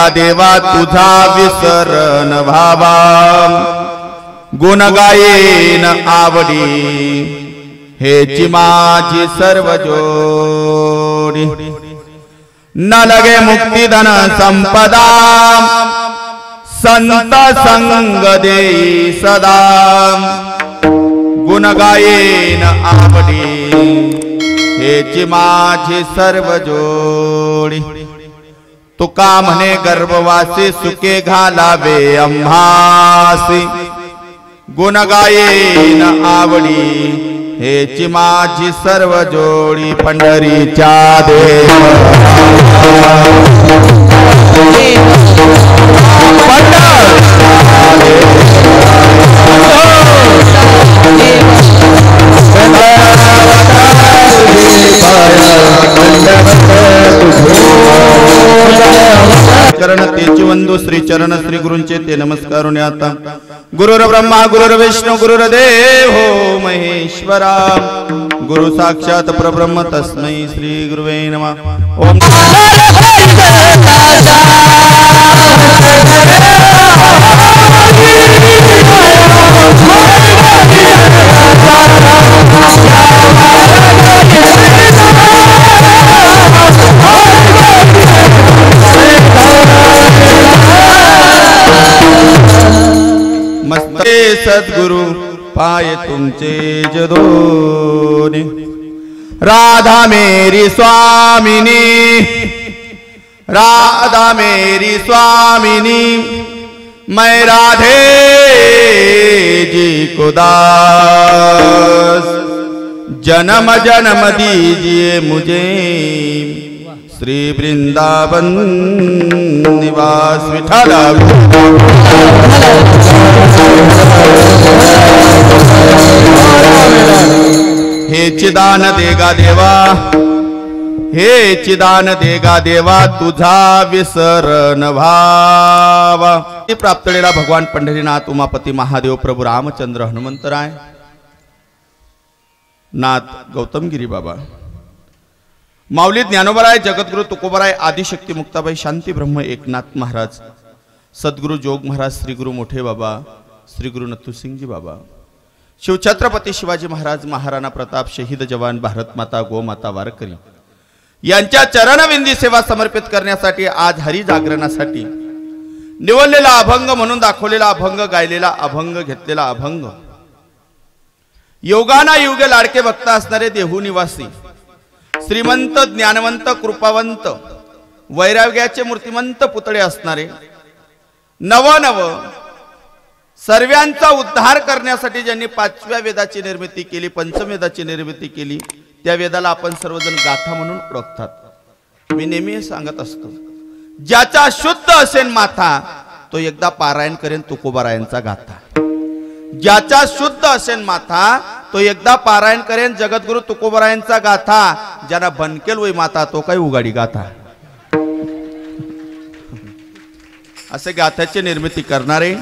देगा देवा तुझा विसरण भावा गुण गायेन आवडी हेची माझी सर्व जोडी न लगे मुक्ती धन संपदा संत संग देई सदा गुण गायेन आवडी हेची माझी सर्व जोडी तुका म्हणे गर्भवासी सुखे घालावे आम्हासी गुण गायेन आवडी हेची माझी सर्व जोडी पंढरीच्या चरण तेची वंदू श्री चरण श्री गुरूंचे ते नमस्कारून आता गुरुर ब्रह्मा गुरुर विष्णू गुरुर्देव हो महेश्वरा गुरु साक्षात परब्रह्म तस्मै श्री गुरुवे नमः ओम मस्ते सद्गुरु पाय तुमचे जदोनी राधा मेरी स्वामिनी राधा मेरी स्वामिनी मैं राधे जी को दास जन्म जन्म दीजिए मुझे श्री वृंदावन निवास विठ्ठल हे चिदान देगा देवा हे चिदान देगा देवा तुझा विसरण भावा प्राप्तलेला भगवान पंढरीनाथ उमापती महादेव प्रभू रामचंद्र हनुमंतराय नाथ गौतमगिरी बाबा माऊली ज्ञानोबराय जगद्गुरु तुकोबराय आदिशक्ती मुक्ताबाई शांती ब्रह्म एकनाथ महाराज सद्गुरु जोग महाराज श्री गुरु मोठे बाबा श्री गुरु नथुसिंगजी बाबा शिवछत्रपती शिवाजी महाराज महाराणा प्रताप शहीद जवान भारत माता गोमाता वारकरी यांच्या चरणविंदी सेवा समर्पित करण्यासाठी आज हरी जागरणासाठी निवडलेला अभंग म्हणून दाखवलेला अभंग गायलेला अभंग घेतलेला अभंग योगाना युगे लाडके भक्त असणारे देहू निवासी श्रीमंत ज्ञानवंत कृपावंत वैराग्याचे मूर्तिमंत पुतळे असणारे नवनव सर्वांचा उद्धार करण्यासाठी ज्यांनी पाचव्या वेदाची निर्मिती केली पंचवेदाची निर्मिती केली त्या वेदाला आपण सर्वजण गाथा म्हणून ओळखतात मी नेहमी सांगत असतो ज्याचा शुद्ध असेल माथा तो एकदा पारायण करेन तुकोबारायांचा गाथा ज्याचा शुद्ध असेल माथा तो एकदा पारायण करेन जगद्गुरु तुकोबारायांचा गाथा ज्यांना बनकेल वय माता तो काही उगाडी गाथा असे गाथ्याची निर्मिती करणारे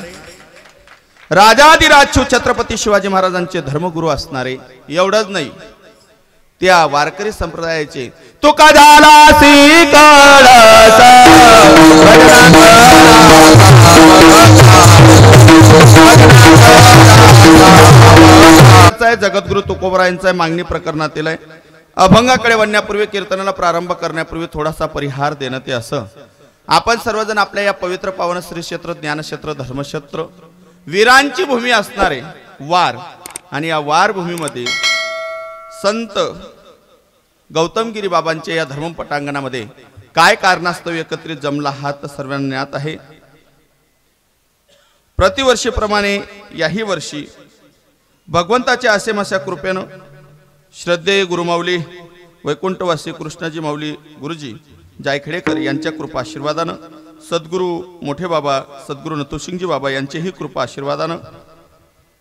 राजाधिराज छत्रपती शिवाजी महाराजांचे धर्मगुरू असणारे एवढंच नाही त्या वारकरी संप्रदायाचे तुका झालासी कळसा जगद्गुरु तुकोबरायांचा मागणी प्रकरणातील आहे अभंगाकडे वळण्यापूर्वी कीर्तनाला प्रारंभ करण्यापूर्वी थोडासा परिहार देणं ते असं आपण सर्वजण आपल्या या पवित्र पावन श्री क्षेत्र ज्ञानक्षेत्र धर्मक्षेत्र वीरांची भूमी असणारे वार आणि या वार भूमीमध्ये संत गौतमगिरी बाबांच्या या धर्म पटांगणामध्ये काय कारणास्तव एकत्रित जमला हात सर्वांना ज्ञात आहे प्रतिवर्षीप्रमाणे याही वर्षी भगवंताच्या असेम अशा कृपेनं श्रद्धेय गुरुमाऊली वैकुंठवासी कृष्णाजी माऊली गुरुजी जायखेडेकर यांच्या कृपा आशीर्वादानं सद्गुरु मोठे बाबा सद्गुरु नथुसिंगजी बाबा यांचेही कृपा आशीर्वादानं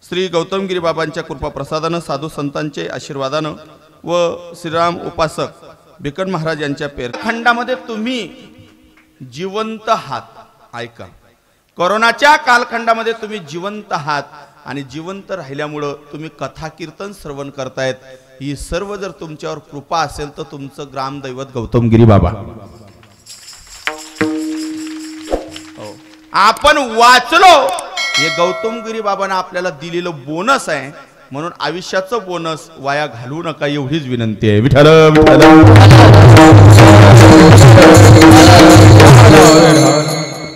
श्री गौतमगिरी बाबांच्या कृपा प्रसादानं साधू संतांचे आशीर्वादानं व श्रीराम उपासक भिकन महाराज यांच्या पेरखंडामध्ये तुम्ही जिवंत आहात ऐका कोरोनाच्या कालखंडामध्ये तुम्ही जिवंत आहात आणि जिवंत राहिल्यामुळे तुम्ही कथा कीर्तन श्रवण करतायत ही सर्व जर तुमच्यावर कृपा असेल तर तुमचं ग्रामदैवत गौतमगिरी बाबा आपण वाचलो हे गौतमगिरी बाबांना आपल्याला दिलेलं बोनस आहे, म्हणून आयुष्याचं बोनस वाया घालवू नका एवढीच विनंती आहे. विठ्ठल विठ्ठल.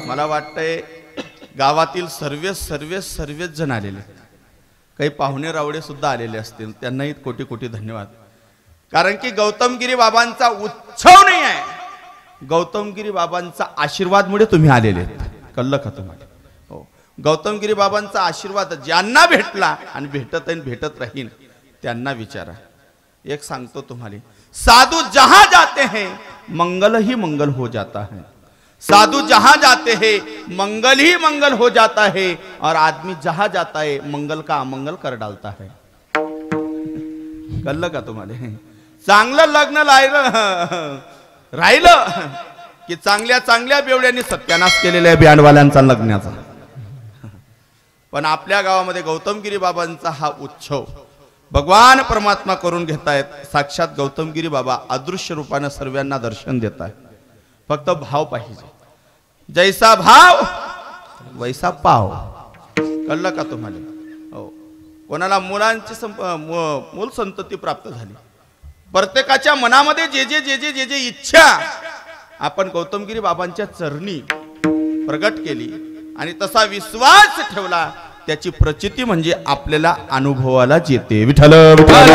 मला वाटतंय गावातील सर्वच जण आलेले, काही पाहुणे रावडे सुद्धा आलेले असतील, त्यांनाही कोटी कोटी धन्यवाद. कारण की गौतमगिरी बाबांचा उत्सव नाही आहे, गौतमगिरी बाबांचा आशीर्वादमुळे तुम्ही आलेले. कळलं का तुम्हाला? हो, गौतमगिरी बाबांचा आशीर्वाद ज्यांना भेटला आणि भेटत राहील त्यांना विचारा. एक सांगतो तुम्हाला, साधू जहां जाते हैं मंगल ही मंगल हो जाता है. साधू जहां जाते हैं मंगल ही मंगल हो जाता है, और आदमी जहां जाता है मंगल का अमंगल कर डालता है. कळलं का तुम्हाला? चांगलं लग्न राहिलं की चांगल्या बेवड्यांनी सत्यानाश केलेल्या बँडवाल्यांचा लग्नाचा. पण आपल्या गावामध्ये गौतमगिरी बाबांचा हा उत्सव भगवान परमात्मा करून घेतायत. साक्षात गौतमगिरी बाबा अदृश्य रूपाने सर्वांना दर्शन देत आहेत. फक्त भाव पाहिजे, जैसा भाव वैसा पाव. कळलं का तुम्हाला? हो, कोणाला मुलांची मूल संतती प्राप्त झाली, प्रत्येकाच्या मनामध्ये जे इच्छा आपण गौतमगिरी बाबांच्या चरणी प्रगट केली आणि तसा विश्वास ठेवला, त्याची प्रचिती म्हणजे आपल्याला अनुभवाला येते. विठ्ठल विठ्ठल.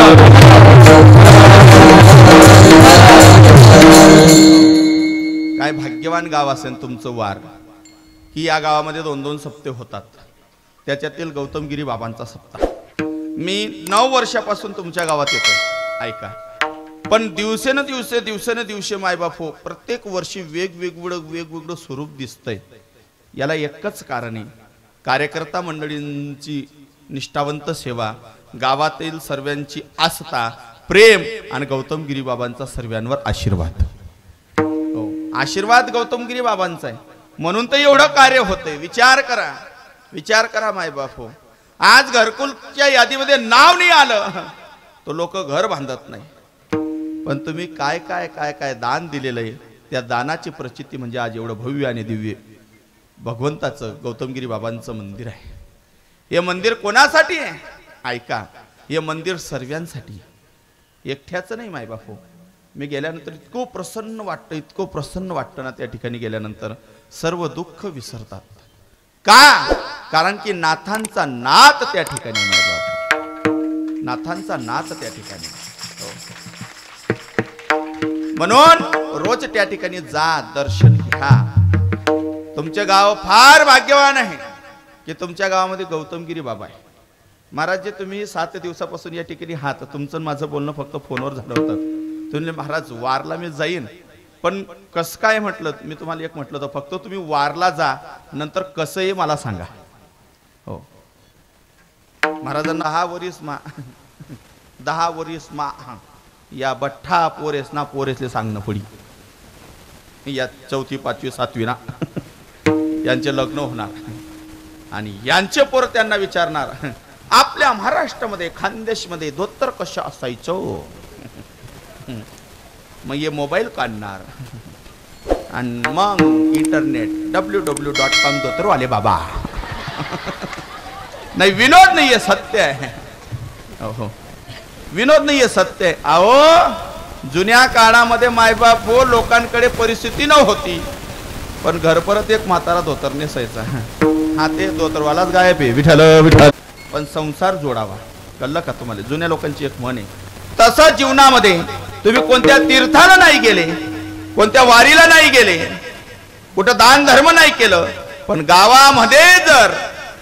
काय भाग्यवान गाव असेल तुमचं वार, की या गावामध्ये 2-2 सप्ते होतात, त्याच्यातील गौतमगिरी बाबांचा सप्ताह. मी 9 वर्षापासून तुमच्या गावात येतोय. ऐका, पण दिवसेने मायबाप हो, प्रत्येक वर्षी वेगवेगळं स्वरूप दिसतंय. याला एकच कारण आहे, कार्यकर्ता मंडळींची निष्ठावंत सेवा, गावातील सर्वांची आस्था, प्रेम आणि गौतमगिरी बाबांचा सर्वांवर आशीर्वाद. हो, आशीर्वाद गौतमगिरी बाबांचा आहे, म्हणून तर एवढं कार्य होतंय. विचार करा मायबाप हो. आज घरकुलच्या यादीमध्ये नाव नाही आलं तो लोक घर बांधत नाही, पण तुम्ही काय काय काय काय दान दिलेलं आहे, त्या दानाची प्रचिती म्हणजे आज एवढं भव्य आणि दिव्य भगवंताचं गौतमगिरी बाबांचं मंदिर आहे. हे मंदिर कोणासाठी आहे? ऐका, हे मंदिर सर्वांसाठी, एकट्याचं नाही मायबाप हो. मी गेल्यानंतर इतकं प्रसन्न वाटतं ना, त्या ठिकाणी गेल्यानंतर सर्व दुःख विसरतात. का? कारण की नाथांचा नाथ त्या ठिकाणी, मायबाप नाथांचा नाथ त्या ठिकाणी. म्हणून रोज त्या ठिकाणी जा, दर्शन घ्या. तुमचे गाव फार भाग्यवान आहे की तुमच्या गावामध्ये गौतमगिरी बाबा आहे. महाराज, जे तुम्ही 7 दिवसापासून या ठिकाणी आहात, तुमचं माझं बोलणं फक्त फोनवर झालं होतं. तुम्ही महाराज वारला मी जाईन, पण कसं काय म्हटलं, मी तुम्हाला एक म्हटलं होतं, फक्त तुम्ही वारला जा, नंतर कसं आहे मला सांगा. हो, महाराजांना 10 वरीस मा या बठ्ठा पोरेसना पोरेसले सांगणं पडी. या 4थी 5वी 7वी ना यांचे लग्न होणार आणि यांचे पोर त्यांना विचारणार, आपल्या महाराष्ट्रामध्ये खानदेशमध्ये धोतर कशा असायचं. मग ये मोबाईल काढणार आणि मग इंटरनेट www.com धोतरवाले बाबा. नाही, विनोद नाही आहे, सत्य आहे. हो, विनोद नाही आहे, सत्य आहे. अहो, जुन्या काळामध्ये मायबाप हो, लोकांकडे परिस्थिती नव्हती, पण घर परत एक म्हातारा धोतर नेसायचा. हा, ते धोतरवालाच गायब आहे. विठ्ठल विठ्ठल. पण संसार जोडावा. कळलं का तुम्हाला? जुन्या लोकांची एक म्हण आहे. तसं जीवनामध्ये तुम्ही कोणत्या तीर्थाला नाही गेले, कोणत्या वारीला नाही गेले, कुठं दान धर्म नाही केलं, पण गावामध्ये जर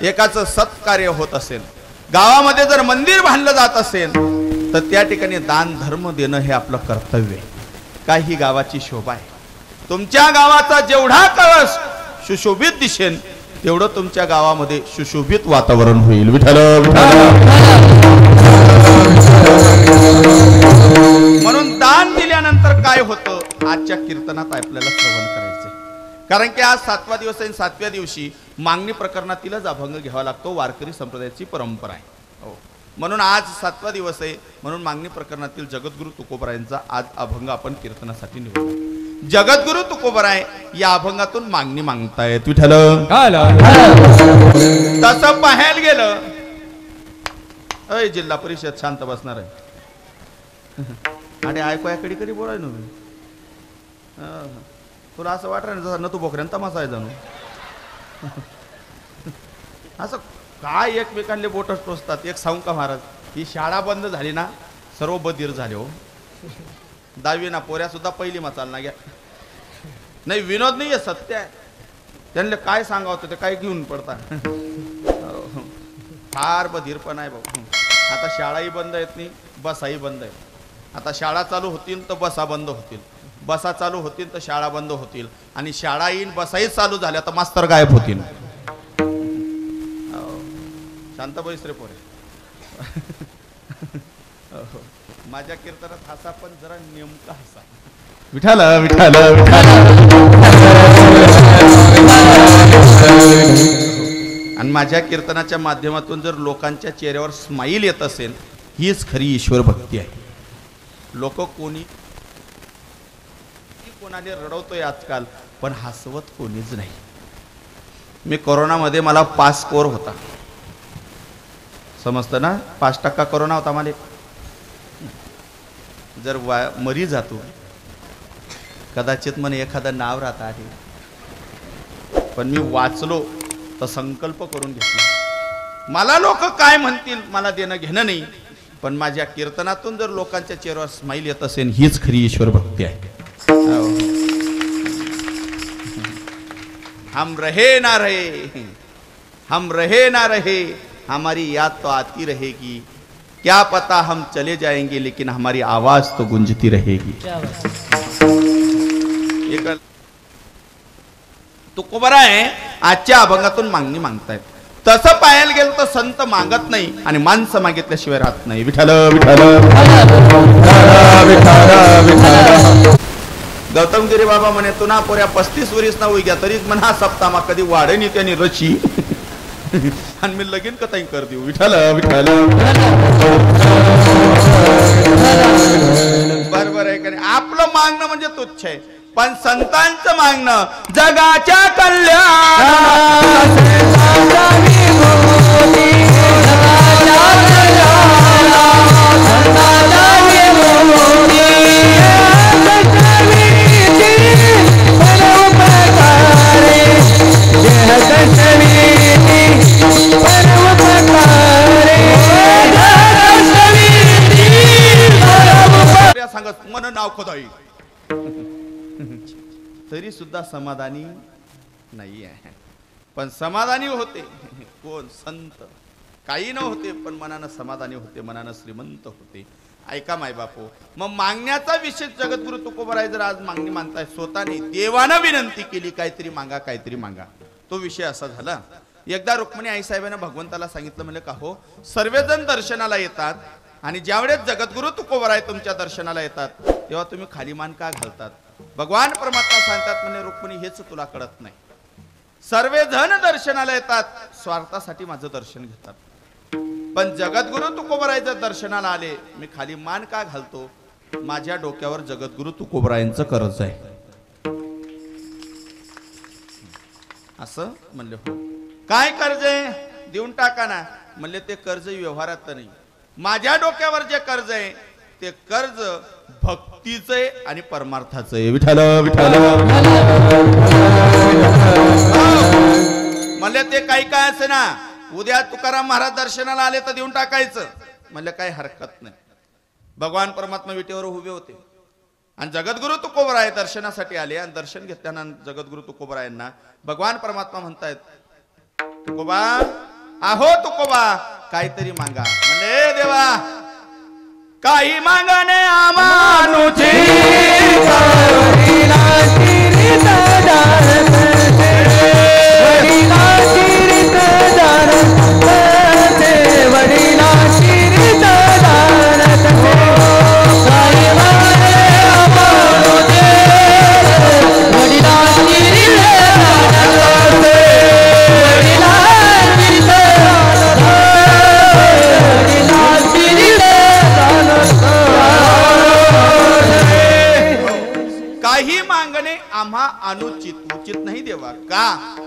एकाचं सत्कार्य होत असेल, गावामध्ये जर मंदिर बांधलं जात असेल, तर त्या ठिकाणी दान धर्म देणं हे आपलं कर्तव्य आहे. काय ही गावाची शोभा आहे. तुमच्या गावाचा जेवढा कळस सुशोभित दिसेल, तेवढं तुमच्या गावामध्ये सुशोभित वातावरण होईल. विठ्ठल म्हणून दान दिल्यानंतर काय होतं, आजच्या कीर्तनात आपल्याला श्रवण करायचंय. कारण की आज 7वा दिवस आहे. 7व्या दिवशी मागणी प्रकरणातीलच अभंग घ्यावा लागतो. वारकरी संप्रदायाची परंपरा आहे. हो, म्हणून आज 7वा दिवस आहे, म्हणून मागणी प्रकरणातील जगद्गुरु तुकोबरायांचा आज अभंग आपण कीर्तनासाठी निवडला. जगद्गुरु तुकोबराय या अभंगातून मागणी मागतायत विठ्ठल. तसं पाहायला गेलं अय जिल्हा परिषद शांत बसणार आहे आणि ऐकूया कधी कधी बोलाय ना तुला असं वाटलं ना जसं न तू बोकऱ्यान तमासा आहे जाणू असं काय एकमेकांना बोटच टोचतात. एक सांगू का महाराज, ही शाळा बंद झाली ना सर्व बधीर झाले हो. 10वी ना पोऱ्या सुद्धा पहिली मचाल ना घ्या नाही विनोद नाही आहे सत्य आहे. त्यांना काय सांगावं ते काय घेऊन पडतात फार बधीरपण आहे भाऊ. आता शाळाही बंद आहेत नाही बसाही बंद आहे. आता शाळा चालू होतील तर बसा बंद होतील, बसा चालू होतील तर शाळा बंद होतील आणि शाळा येईन बसाही चालू झाल्या तर मास्तर गायब होतील. शांत बैस रे पोरे. माझ्या कीर्तनात हसा पण जरा नेमका हसा. विठाल विठाल आणि माझ्या कीर्तनाच्या माध्यमातून जर लोकांच्या चेहऱ्यावर स्माईल येत असेल हीच खरी ईश्वर भक्ती आहे. लोक कोणी कोणाने रडवतोय आजकाल पण हसवत कोणीच नाही. मी कोरोनामध्ये मला 5 स्कोर होता समजतं ना. 5% कोरोना होता मला. जर मरी जातो कदाचित મને एखादं नाव राहत आहे पण मी वाचलो तर संकल्प करून घेतला. मला लोक काय म्हणतील मला देणं घेणं नाही पण माझ्या कीर्तनातून जर लोकांच्या चेहऱ्यावर स्माईल येत असेल हीच खरी ईश्वर भक्ती आहे. हम रहे ना रहे, हम रहे ना रहे, हमारी याद तो आती रहेगी. क्या पता हम चले जाएंगे लेकिन हमारी आवाज तो गुंजती रहेगी. तुकोबराय आजच्या अभंगातून मागणी मागतायत. तसं पाहायला गेलं तर संत मागत नाही आणि माणसं मागितल्याशिवाय राहत नाही. विठ्ठल विठ्ठल गौतम गिरी बाबा म्हणे तुना पोऱ्या 35 वरीस ना उग्या तरी म्हणा सप्तामा कधी वाढेनी त्याने रची आणि मी लगीन कथाही कर देऊ. विठ्ठल विठ्ठल बरोबर आहे का नाही. आपलं मागणं म्हणजे तुच्छ आहे पण संतांचं मागणं जगाच्या सांगत मन नाव खोदाई तरी सुद्धा समाधानी नाही आहे. पण समाधानी होते कोण संत. काही न होते पण मनानं समाधानी होते, मनानं श्रीमंत होते. ऐका माय बापू मग मागण्याचा विषय जगद्गुरु तुकोबराय जर आज मागणी मागताय स्वतःने देवानं विनंती केली काहीतरी मागा काहीतरी मागा. तो विषय असा झाला. एकदा रुक्मिणी आईसाहेबांना भगवंताला सांगितलं म्हणजे का हो सर्वजण दर्शनाला येतात आणि ज्यावेळेस जगद्गुरु तुकोबराय तुमच्या दर्शनाला येतात तेव्हा तुम्ही खाली मान का घालतात. भगवान परमात्मा सांगतात म्हणजे रुक्मिणी हेच तुला कळत नाही. सर्वजण दर्शनाला येतात स्वार्थासाठी माझं दर्शन घेतात पण जगद्गुरु तुकोबरायचं दर्शनाला आले मी खाली मान का घालतो. माझ्या डोक्यावर जगद्गुरु तुकोबरायांचं कर्ज आहे असं म्हणले. हो काय कर्ज आहे देऊन टाका ना म्हणले. ते कर्ज व्यवहारात नाही. माझ्या डोक्यावर जे कर्ज आहे ते कर्ज भक्तीचं आहे आणि परमार्थाचं आहे. विठ्ठल विठ्ठल म्हणले ते काही काय असे ना उद्या तुकाराम महाराज दर्शनाला आले तर देऊन टाकायचं म्हणले काही हरकत नाही. भगवान परमात्मा विटेवर उभे होते आणि जगद्गुरु तुकोबराय दर्शनासाठी आले आणि दर्शन घेतल्यानंतर जगद्गुरु तुकोबरायांना भगवान परमात्मा म्हणतायत तुकोबा आहो तुकोबा काहीतरी मागा. म्हणजे देवा काही मागाने आमानुची काही मागणे आम्हा अनुचित उचित नाही देवा. का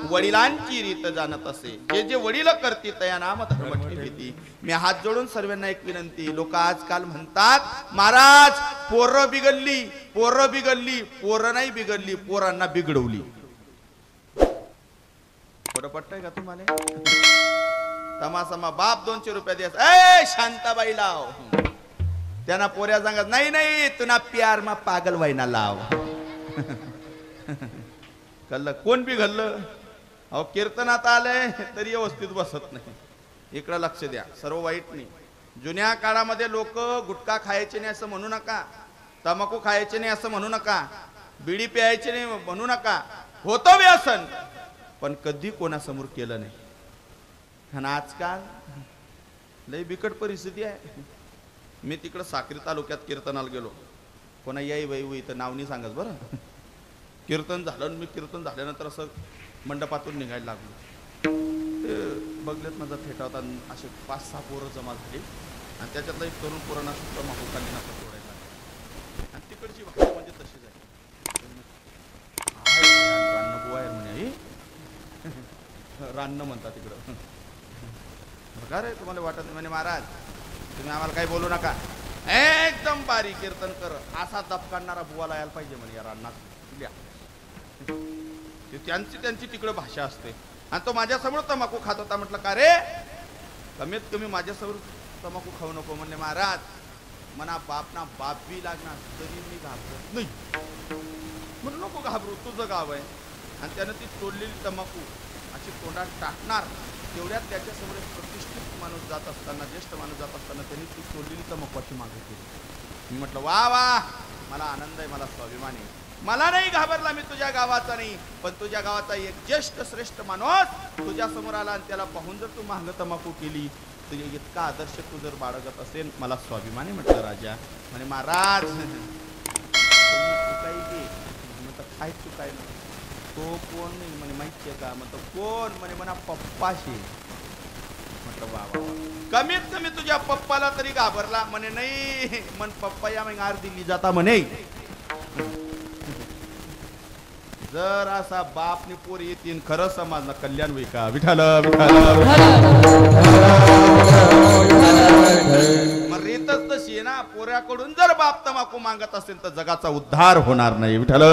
वडिलांची रीत जाणत असे, जे जे वडील करती तया नाम धर्म ठेविती. मी हात जोडून सर्वांना एक विनंती. लोक आजकाल म्हणतात महाराज पोरं बिघडली, पोरं बिघडली. पोरं नाही बिघडली, पोरांना बिघडवली. थोडं पटतंय का तुम्हाला? तमासमा बाप 200 रुपये द्यास, ए शांताबाई लाव. त्यांना पोऱ्या सांगत नाही नाही तुना प्यार मा पागल व्हायना लाव. कळलं कोण बी घडलं. अहो कीर्तनात आलंय तरी व्यवस्थित बसत नाही. इकडं लक्ष द्या, सर्व वाईट नाही. जुन्या काळामध्ये लोक गुटखा खायचे नाही असं म्हणू नका, तंबाखू खायचे नाही असं म्हणू नका, बिडी प्यायचे नाही म्हणू नका. होतं व्यसन पण कधी कोणासमोर केलं नाही. आणि आजकाल लय बिकट परिस्थिती आहे. मी तिकडं साक्री तालुक्यात कीर्तनाला गेलो. कोणा याई बाई इथं नाव नाही सांगत बरं. कीर्तन झालं, मी कीर्तन झाल्यानंतर असं मंडपातून निघायला लागलो. ते बघलेत माझा फेटा होता. असे 5-6 पोरं जमा झाली आणि त्याच्यातला एक तरुण पोरांना सुद्धा माहुकाली नाका सोडायला. आणि तिकडची भाषा म्हणजे तशीच आहे. रान्न बुवा आहे म्हणे, रान्न म्हणतात तिकडं. बघा रे तुम्हाला वाटत नाही म्हणे महाराज तुम्ही आम्हाला काही बोलू नका, एकदम बारीक कीर्तन कर. असा दप काढणारा बुवाला यायला पाहिजे म्हणे या रान्नात. त्यांची तिकडे भाषा असते. आणि तो माझ्यासमोर तंबाखू खात होता. म्हटलं का रे कमीत कमी माझ्यासमोर तंबाखू खाऊ नको. म्हणले महाराज मना बाप ना बाप बी लागणार तरी मी घाबरत नाही. म्हणून नको घाबरू, तुझं गाव आहे. आणि त्यानं ती तोडलेली तंबाखू अशी तोंडात टाकणार तेवढ्यात त्याच्यासमोर एक प्रतिष्ठित माणूस जात असताना, ज्येष्ठ माणूस जात असताना त्यांनी ती तोडलेली तंबाखूची मागणी केली. मी म्हटलं वा वा, मला आनंद आहे, मला स्वाभिमान आहे. मला नाही घाबरला, मी तुझ्या गावाचा नाही, पण तुझ्या गावाचा एक ज्येष्ठ श्रेष्ठ माणूस तुझ्या समोर आला आणि त्याला पाहून जर तू मागं तंबाखू केली, तुझे इतका आदर्श तू जर बाळगत असेल, मला स्वाभिमान आहे. म्हटलं राजा म्हणे महाराज चुकाई घे. म्हटलं काय चुकाय ना, तो कोण नाही म्हणे माहिती आहे का? म्हटलं कोण? म्हणे म्हणा पप्पाशी. म्हटलं वा वा, कमीत कमी तुझ्या पप्पाला तरी घाबरला. म्हणे नाही मन पप्पा या मग आर दिल्ली जाता म्हणे. जर असा बापने पोर येतील खरं समाज कल्याण होईल का? विठाल मग रीतच तशी आहे ना, पोऱ्याकडून जर बाप तंबाखू मागत असेल तर जगाचा उद्धार होणार नाही. विठाल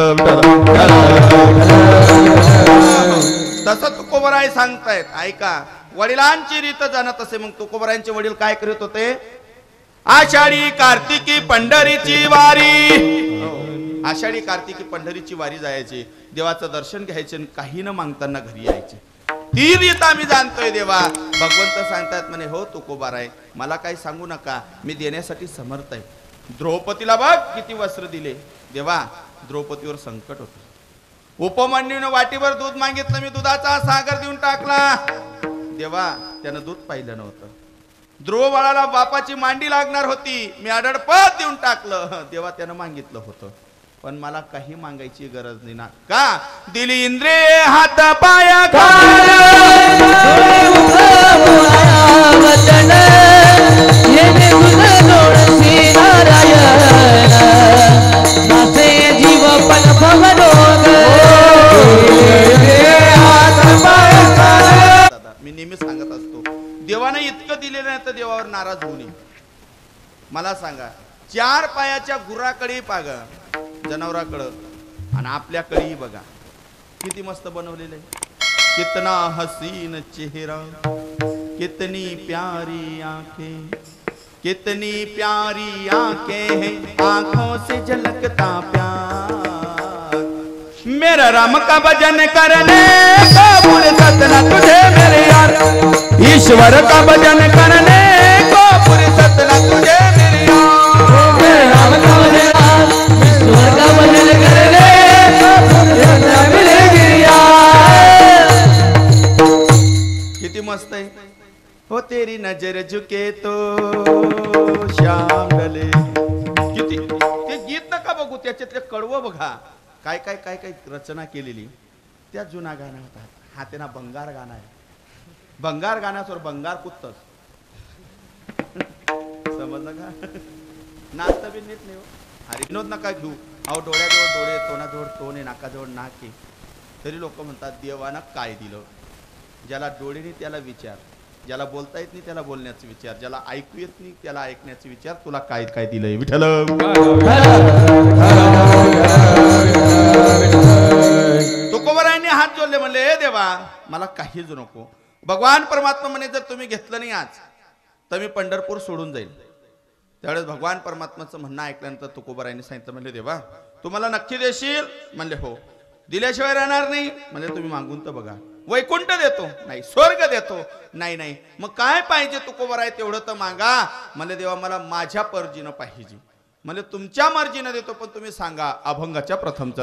तसं तुकोबराय सांगतायत. ऐका, वडिलांची रीत जाणत असे. मग तुकोबरायांचे वडील काय करीत होते? आषाढी कार्तिकी पंढरीची वारी, आषाढी कार्तिकी पंढरीची वारी जायची, देवाचं दर्शन घ्यायचे, काही न मागताना घरी यायचे. ती रीत आम्ही जाणतोय देवा. भगवंत सांगतात म्हणे हो तुकोबाराय, मला काही सांगू नका, मी देण्यासाठी समर्थ आहे. द्रौपदीला बघ किती वस्त्र दिले देवा. द्रौपदीवर संकट होतं. उपमन्यूने वाटीवर दूध मागितलं, मी दुधाचा सागर देऊन टाकला देवा. त्यानं दूध पाहिलं नव्हतं. ध्रुव बाळाला बापाची मांडी लागणार होती, मी आडडपत देऊन टाकलं देवा. त्यानं मागितलं होतं, पण मला काही मागायची गरज नाही ना. का दिली इंद्रिय हात पाया मी नेहमी सांगत असतो, देवाने इतकं दिलेलं नाही तर देवावर नाराज होऊ नये. मला सांगा, 4 पायाच्या गुराकडे पागा, जनावराकडं, आणि आपल्याकडेही बघा किती मस्त बनवलेलं आहे. कितना हसीन चेहरा, कितनी प्यारी आंखें, कितनी प्यारी आंखें हैं, आंखों से झलकता प्यार. मेरा राम का भजन करने को फुर्सत न तुझे मेरे यार. ईश्वर का भजन करने को फुर्सत न तुझे मेरे यार. मेरे राम का भजन, ईश्वर का भजन करने को फुर्सत न मिलेगी यार. किती मस्त आहे हो. तेरी नजर झुके तो श्याम गले. किती ते गीत नका बघू, त्याच्यातले कडवं बघा. काय काय काय काय रचना केलेली. त्या जुना गाणं होता. हा त्यांना बंगार गाणं आहे. बंगार गाण्यावर बंगार कुत्तच समजलं का? नाचता बी नीट नाही हो. अरे विनोद नका घेऊ. अहो डोळ्याजवळ डोळे, तोंडाजवळ तोंड आहे, नाकाजवळ नाक आहे, तरी लोक म्हणतात देवानं काय दिलं. ज्याला डोळे नाही त्याला विचार, ज्याला बोलता येत नाही त्याला बोलण्याचा विचार, ज्याला ऐकू येत नाही त्याला ऐकण्याचा विचार, तुला काय काय दिलंय विठ्ठल. तुकोबरायांनी हात जोडले, म्हणले हे देवा मला काहीच नको. भगवान परमात्मा म्हणे जर तुम्ही घेतलं नाही आज तर मी पंढरपूर सोडून जाईल. त्यावेळेस भगवान परमात्माचं म्हणणं ऐकल्यानंतर तुकोबरायांनी सांगितलं, म्हणले देवा तुम्हाला नक्की देशील? म्हणले हो. दिल्याशिवाय राहणार नाही? म्हणजे तुम्ही मागून तर बघा. वैकुंठ देतो? नाही. स्वर्ग देतो? नाही. नाही मग काय पाहिजे तुकोबराय? तेवढं तर मागा. म्हणले देवा मला माझ्या पर्जीनं पाहिजे. म्हणजे तुमच्या मर्जीनं देतो, पण तुम्ही सांगा अभंगाच्या प्रथमचा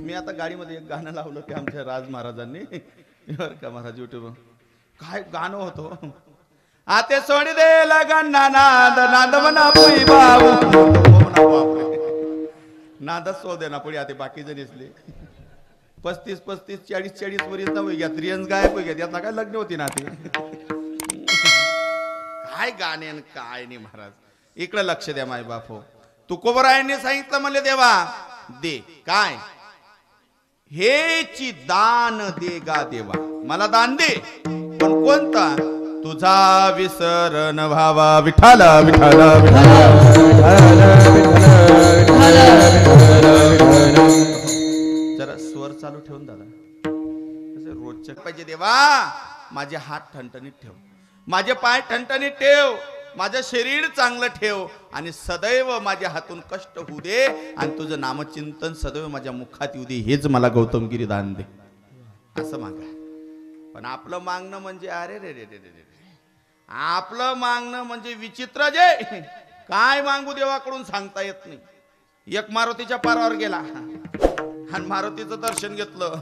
मी आता गाडीमध्ये एक गाणं लावलं ते आमच्या राज महाराजांनी बरं का महाराज युट्यूब काय गाणं होतं. आते सोडी दे लगना नाद नाद मना पुई बाबू नादच सो दे ना पुढे आते बाकी जण दिसले 35 40 वरीस ना होई घ्या त्रियंस गायब होई घ्या त्यात काय लग्न होती ना ते काय गाणे काय नाही महाराज. इकडे लक्ष द्या माय बापो. तुकोबरायांनी सांगितलं म्हणले देवा दे काय हेची दान दे गा देवा मला दान दे पण कोणता तुझा विसरण व्हावा विठाल विठाल जरा स्वर चालू ठेवून दादा रोजच्या पाहिजे देवा. माझे हात ठणठणीत ठेव, माझे पाय ठणठणीत ठेव, माझं शरीर चांगलं ठेव आणि सदैव माझ्या हातून कष्ट होऊ दे आणि तुझं नामचिंतन सदैव माझ्या मुखात येऊ दे. हेच मला गौतमगिरी दान दे असं मागा. पण आपलं मागणं म्हणजे अरे रे रे रे रे आपलं मागणं म्हणजे विचित्र जे काय मागू देवाकडून सांगता येत नाही. एक मारुतीच्या पारावर गेला आणि मारुतीचं दर्शन घेतलं.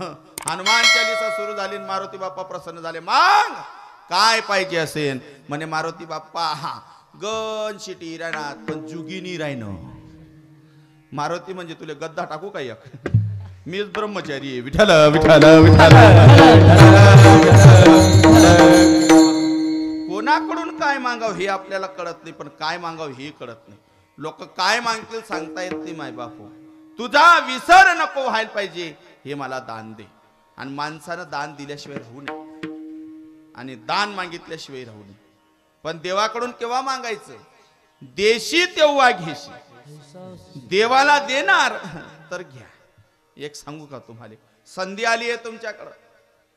हनुमान चालीसा सुरू झाली, मारुती बाप्पा प्रसन्न झाले. मग काय पाहिजे असेल म्हणे मारुती बाप्पा गण शिटी राहणार पण जुगिनी राहणं. मारुती म्हणजे तुले गद्दा टाकू काय एक मीच ब्रह्मचारी आहे विठाल विठाल विठाल. कोणाकडून काय मागाव हे आपल्याला कळत नाही, पण काय मागाव हे कळत नाही. लोक काय मागतील सांगता येत नाही. माय बापू तुझा विसर नको व्हायला पाहिजे हे मला दान दे. आणि माणसानं दान दिल्याशिवाय राहू नये आणि दान मागितल्याशिवाय राहू नये. पण देवाकडून केव्हा मागायचं? देशी तेव्हा घेशी. देवाला देणार तर घ्या. एक सांगू का तुम्हाला, संधी आली आहे तुमच्याकडं.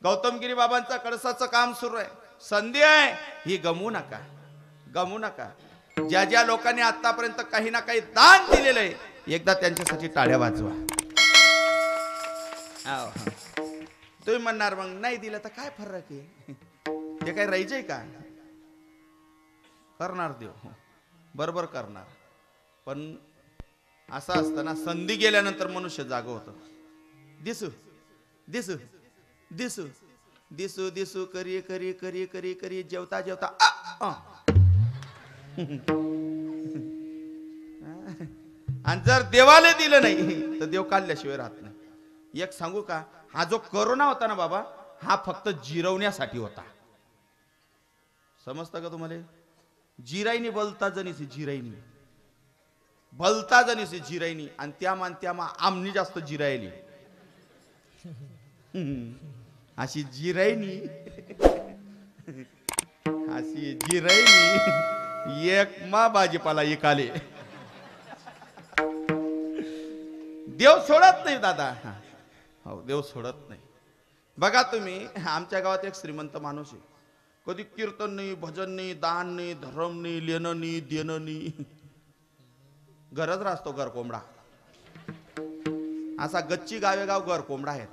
गौतमगिरी बाबांचा कळसाचं काम सुरू आहे. संधी आहे ही गमवू नका, गमवू नका. ज्या ज्या लोकांनी आतापर्यंत काही ना काही दान दिलेलं आहे एकदा त्यांच्यासाठी टाळ्या वाजवा. तुम्ही म्हणणार मग नाही दिलं तर काय फरक आहे, ते काय राहायचंय का? करणार देव बरोबर करणार. पण असं असतं ना, संधी गेल्यानंतर मनुष्य जाग होतं. दिसू दिसू दिसू दिसू दिसू करी करी करी करी करी जेवता जेवता आणि जर देवाला दिलं नाही तर देव काढल्याशिवाय राहत नाही. एक सांगू का, हा जो कोरोना होता ना बाबा, हा फक्त जिरवण्यासाठी होता. समजतं का तुम्हाला? जिराईनी बोलता जणीसी जिराईनी भलता जणीसी जिराईनी आणि त्या आमनी जास्त जिरायली अशी जिराईनी अशी जिराईनी एक मा भाजीपाला इकाले. देव सोडत नाही दादा. हो, देव सोडत नाही. बघा तुम्ही, आमच्या गावात एक श्रीमंत माणूस आहे, कधी कीर्तन नाही, भजन नाही, दान नाही, धर्म नाही, लेणं नाही, देणं नाही, घरच राहतो घर कोंबडा. असा गच्ची गावेगाव घर कोंबडा आहेत.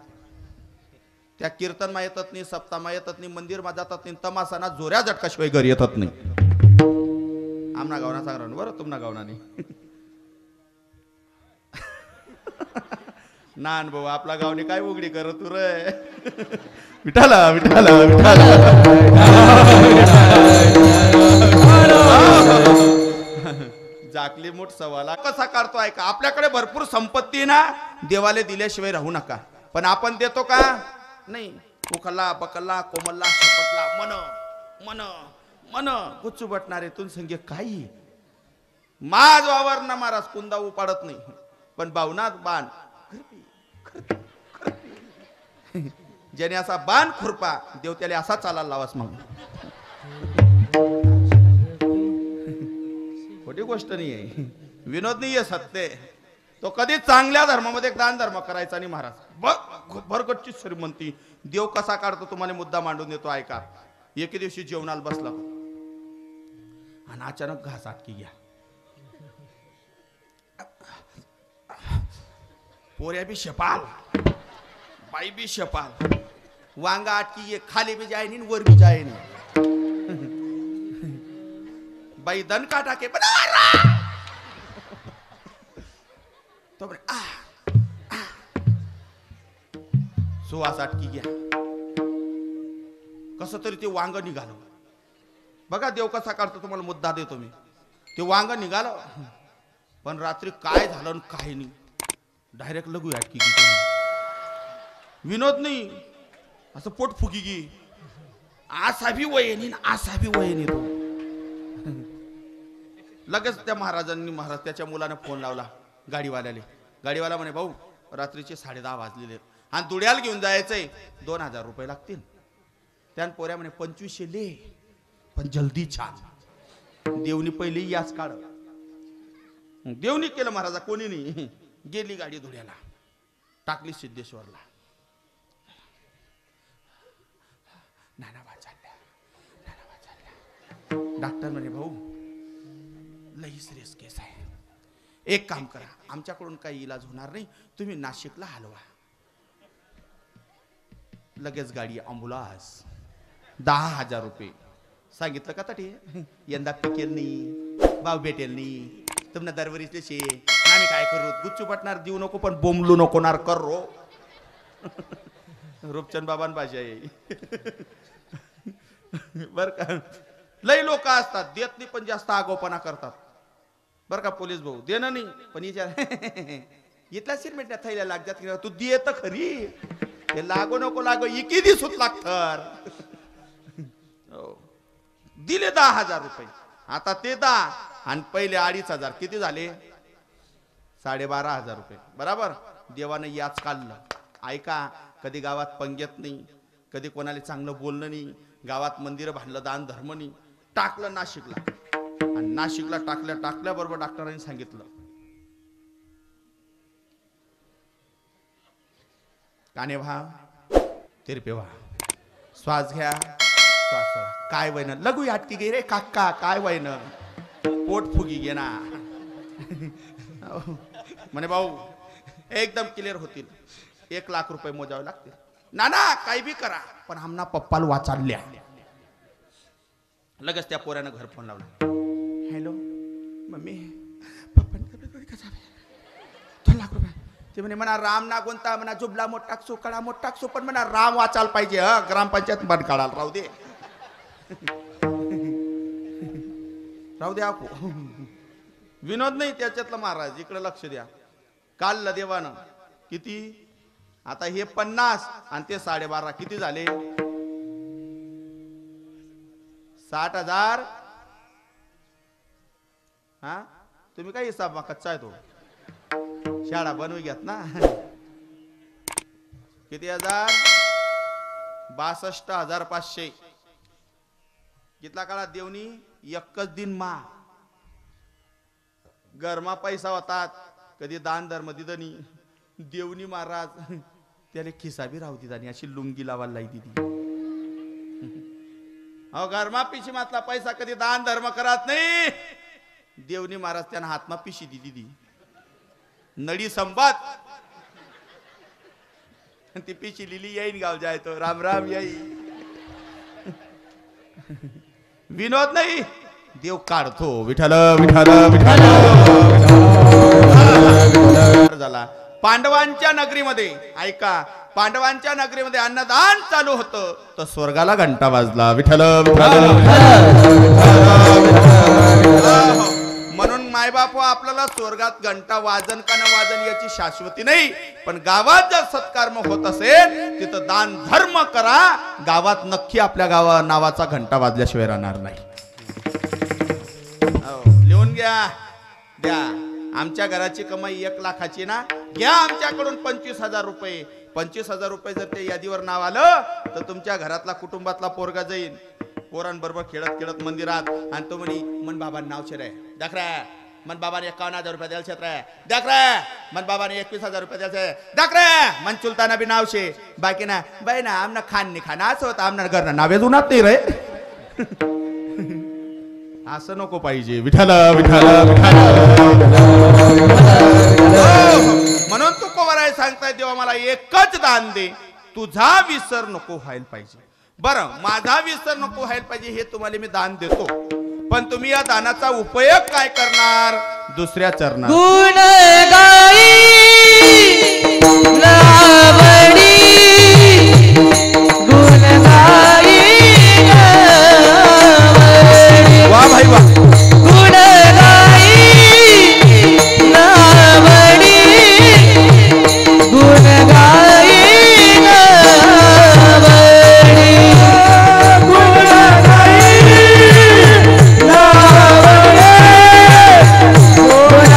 त्या कीर्तन मा येतात नाही, सप्ताह मा येतात नाही, मंदिर मा जातात नाही, तमासाना जोऱ्या झटकाशिवाय घर येतात नाही. आमना गावना सांगा बरं, तुमना गावना नाही. नान भाऊ आपला गावने काय उघडी करत तू रे. विठाला विठाला विठाला. जाकली मूठ सवाला कसा काढतो ऐका. आपल्याकडे भरपूर संपत्ती ना, देवाले दिल्याशिवाय राहू नका. पण आपण देतो का नाही. उखला बकला कोमलला शपटला मन मन मन गुच्चू बटणारे तुन संगे काही माझ वावर ना महाराज कुंदा उपाडत नाही. पण बावनात बाण ज्याने असा बाण खुरपा देव त्याला असा चालायला लावास. मग खोटी गोष्ट नाही आहे, विनोद नाही आहे, सत्य. तो कधी चांगल्या धर्मामध्ये दान धर्म करायचा नाही महाराज. भरगच्ची श्रीमंती देव कसा काढतो तुम्हाला मुद्दा मांडून देतो ऐका. एके दिवशी जेवणाला बसला आणि अचानक घास आटकी घ्या. पोऱ्या भी शपाल, बाई भी शपाल, वांगा आटकी ये, खाली भी जाए नहीं वर भी जाए नहीं. बाई दन काटा के बना तो सुवास आटकी घ्या. कसं तरी ते वांग निघालं. बघा देव कसा काढतो तुम्हाला मुद्दा देतो मी. ते वांग निघालं पण रात्री काय झालं काय नाही, डायरेक्ट लगू आटकी गी. विनोद नाही, असं पोट फुगी गी. असा भी वयनी असा भी वयनी. तो लगेच त्या महाराजांनी त्याच्या मुलाने फोन लावला गाडीवाल्याले. गाडीवाला म्हणे भाऊ रात्रीचे 10:30 वाजलेले आणि धुळ्याला घेऊन जायचंय, 2000 रुपये लागतील. त्यान पोऱ्या म्हणे 2500 ले, पण जल्दी छान. देवनी पहिली याच काढ. देवनी केलं महाराजा, कोणी नाही. गेली गाडी धुळ्याला, टाकली सिद्धेश्वरला. नानाबा चालल्या, नानाबा चालल्या. डॉक्टर म्हणे भाऊ लई सिरियस केस आहे, एक काम करा, आमच्याकडून काही इलाज होणार नाही, तुम्ही नाशिकला हलवा. लगेच गाडी अँब्युलन्स. 10,000 रुपये सांगितलं का तटी. यंदा पिकेल नाही, भाव भेटेल नाही, तुम्हाला दरवर्षीचे शे. आम्ही काय करू, गुच्चू पटणार देऊ नको पण बोंबलू नको नार कर रो. रूपचंद बाबांन भाषा आहे. बर का, लई लोक असतात देत नाही पण जास्त आगोपणा करतात. बर का पोलीस भाऊ, देणं नाही पण इथला सिरमेंटच्या थैल्या लागतात. तू दे तर खरी, ते लागो नको लागो इकी दिसूत लागत. दिले 10,000 रुपये. आता ते 10 आणि पहिले 2,500 किती झाले, 12,500 रुपये बराबर. देवानं याच काढलं. ऐका, कधी गावात पंगत नाही, कधी कोणाला चांगलं बोलणं नाही, गावात मंदिर बांधलं, दान धर्म नाही. टाकलं नाशिकला, आणि नाशिकला टाकल्या बरोबर डॉक्टरांनी सांगितलं काने व्हा, तिरपे व्हा, श्वास घ्या, श्वास सोडा. काय वयन लगू आटकी गे रे काका, काय वयन पोट फुगी गे ना. म्हणे भाऊ एकदम क्लिअर होतील, 1,00,000 रुपये मोजावे लागतील. नाना काही बी करा पण आमना पप्पाला वाचाडल्या. लगेच त्या पोऱ्यानं घर फोन लावला. हॅलो मम्मी, पप्पा 2 लाख रुपये. ते म्हणे म्हणा राम ना कोणता म्हणा जुबला मोठ टाकसो कडा मोठ टाकसो पण म्हणा राम वाचायला पाहिजे हा ग्रामपंचायत बंद काढायला राहू दे राहू द्या आपो विनोद नाही त्याच्यातलं महाराज इकडे लक्ष द्या. काढलं देवानं किती आता हे 50 आणि ते 12.5 किती झाले 60,000. हा तुम्ही काय हिसाब कच्चा आहे तो शाळा बनवी घ्यात ना किती हजार 62,500 कितला काळात देवनी एकच दिन मा गरमा पैसा होतात कधी दान धर्म दिदनी देवनी महाराज त्याला खिसा बी राहू दिदा अशी लुंगी लावायला लाई दिदी अहो गरमा पिशी मातला पैसा कधी दान धर्म करत नाही देवनी महाराज त्यांना हातमा पिशी दिदी नडी संबाद ती पिशी लिली येईन गाव जाय तो राम राम येई विनोद नाही देव काढतो विठ्ठल विठ्ठल विठ्ठल झाला. पांडवांच्या नगरीमध्ये ऐका पांडवांच्या नगरीमध्ये अन्नदान चालू होतं तर स्वर्गाला घंटा वाजला विठ्ठल म्हणून मायबाप आपल्याला स्वर्गात घंटा वाजन का न वाजन याची शाश्वती नाही पण गावात जर सत्कर्म होत असेल तिथं दान धर्म करा गावात नक्की आपल्या गावा नावाचा घंटा वाजल्याशिवाय राहणार नाही. लिहून घ्या द्या आमच्या घराची कमाई 1 लाखाची ना घ्या आमच्याकडून 25,000 रुपये 25,000 रुपये जर ते यादीवर नाव आलं तर तुमच्या घरातला कुटुंबातला पोरगा जाईल पोरांबरोबर खेळत खेळत मंदिरात आणि तो म्हणी मन बाबा नाव छेड दाखरा मन बाबाने 51,000 रुपये द्याल क्षेत्र दाखरा मन बाबाने 21,000 रुपये द्याल दाखरा मन चुलताना बी नाव शे बाकी ना बाई ना आमना खान नाही खाना असं होतं आमना घरना नावे जुनात नाही रे असं नको पाहिजे विठ्ठल विठ्ठल म्हणून तू कोवराय सांगताय देवा मला एकच दान दे तुझा विसर नको व्हायला पाहिजे. बरं माझा विसर नको व्हायला पाहिजे हे तुम्हाला मी दान देतो पण तुम्ही या दानाचा उपयोग काय करणार दुसऱ्या चरणात गुण गाई लावणी गुण गाई वा भाई वा गुण गाई लावणी गुण गाई लावणी गुण गाई लावणी गुण गाई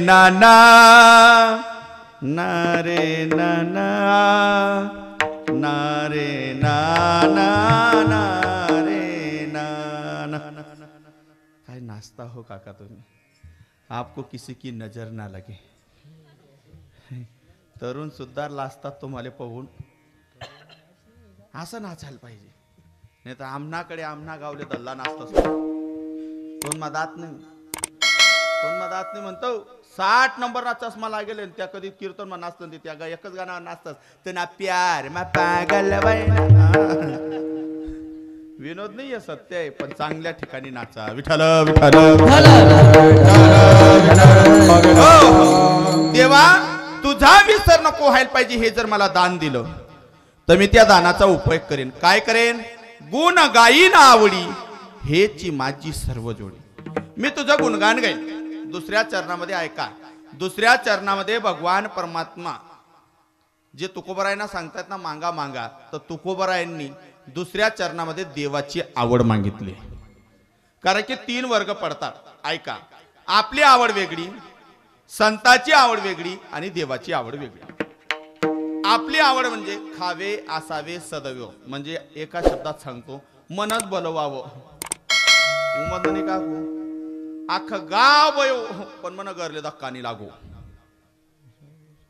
नाना नारे नाना नारे नाना नारे नाना काय नाचता हो काका तुम्ही आपको किसी की नजर ना लगे तरुण सुद्धा लाजतात तुम्हाला पाहून. असं नाचायला पाहिजे, नाही तर आमनाकडे आमना गावले दल्ला नाचत. कोण मदात नाही, कोण मदात नाही म्हणतो. 60 नंबरना चष्मा लागेल आणि त्या कधी कीर्तन मा नाचतात ते त्या एकच गाणं नाचतात ते ना प्यार मा पागल बाई. विनोद नाही आहे, सत्य आहे, पण चांगल्या ठिकाणी नाचा. विठ्ठल विठ्ठल. देवा तुझा विसर नको व्हायला पाहिजे. हे जर मला दान दिलं तर मी त्या दानाचा उपयोग करेन. काय करेन? गुण गाईन आवडी हेची माझी सर्व जोडी. मी तुझं गुणगान गाईन. दुसऱ्या चरणामध्ये ऐका, दुसऱ्या चरणामध्ये भगवान परमात्मा जे तुकोबरायांना सांगतात ना मांगा मांगा, तर तुकोबरायांनी दुसऱ्या चरणामध्ये देवाची आवड मागितली. कारण की 3 वर्ग पडतात. ऐका, आपली आवड वेगळी, संताची आवड वेगळी आणि देवाची आवड वेगळी. आपली आवड म्हणजे खावे असावे सदैव, म्हणजे एका शब्दात सांगतो मनच बोलवावं. उमदने का अख्खं गाव वयो पण मन गरले धक्कानी लागो,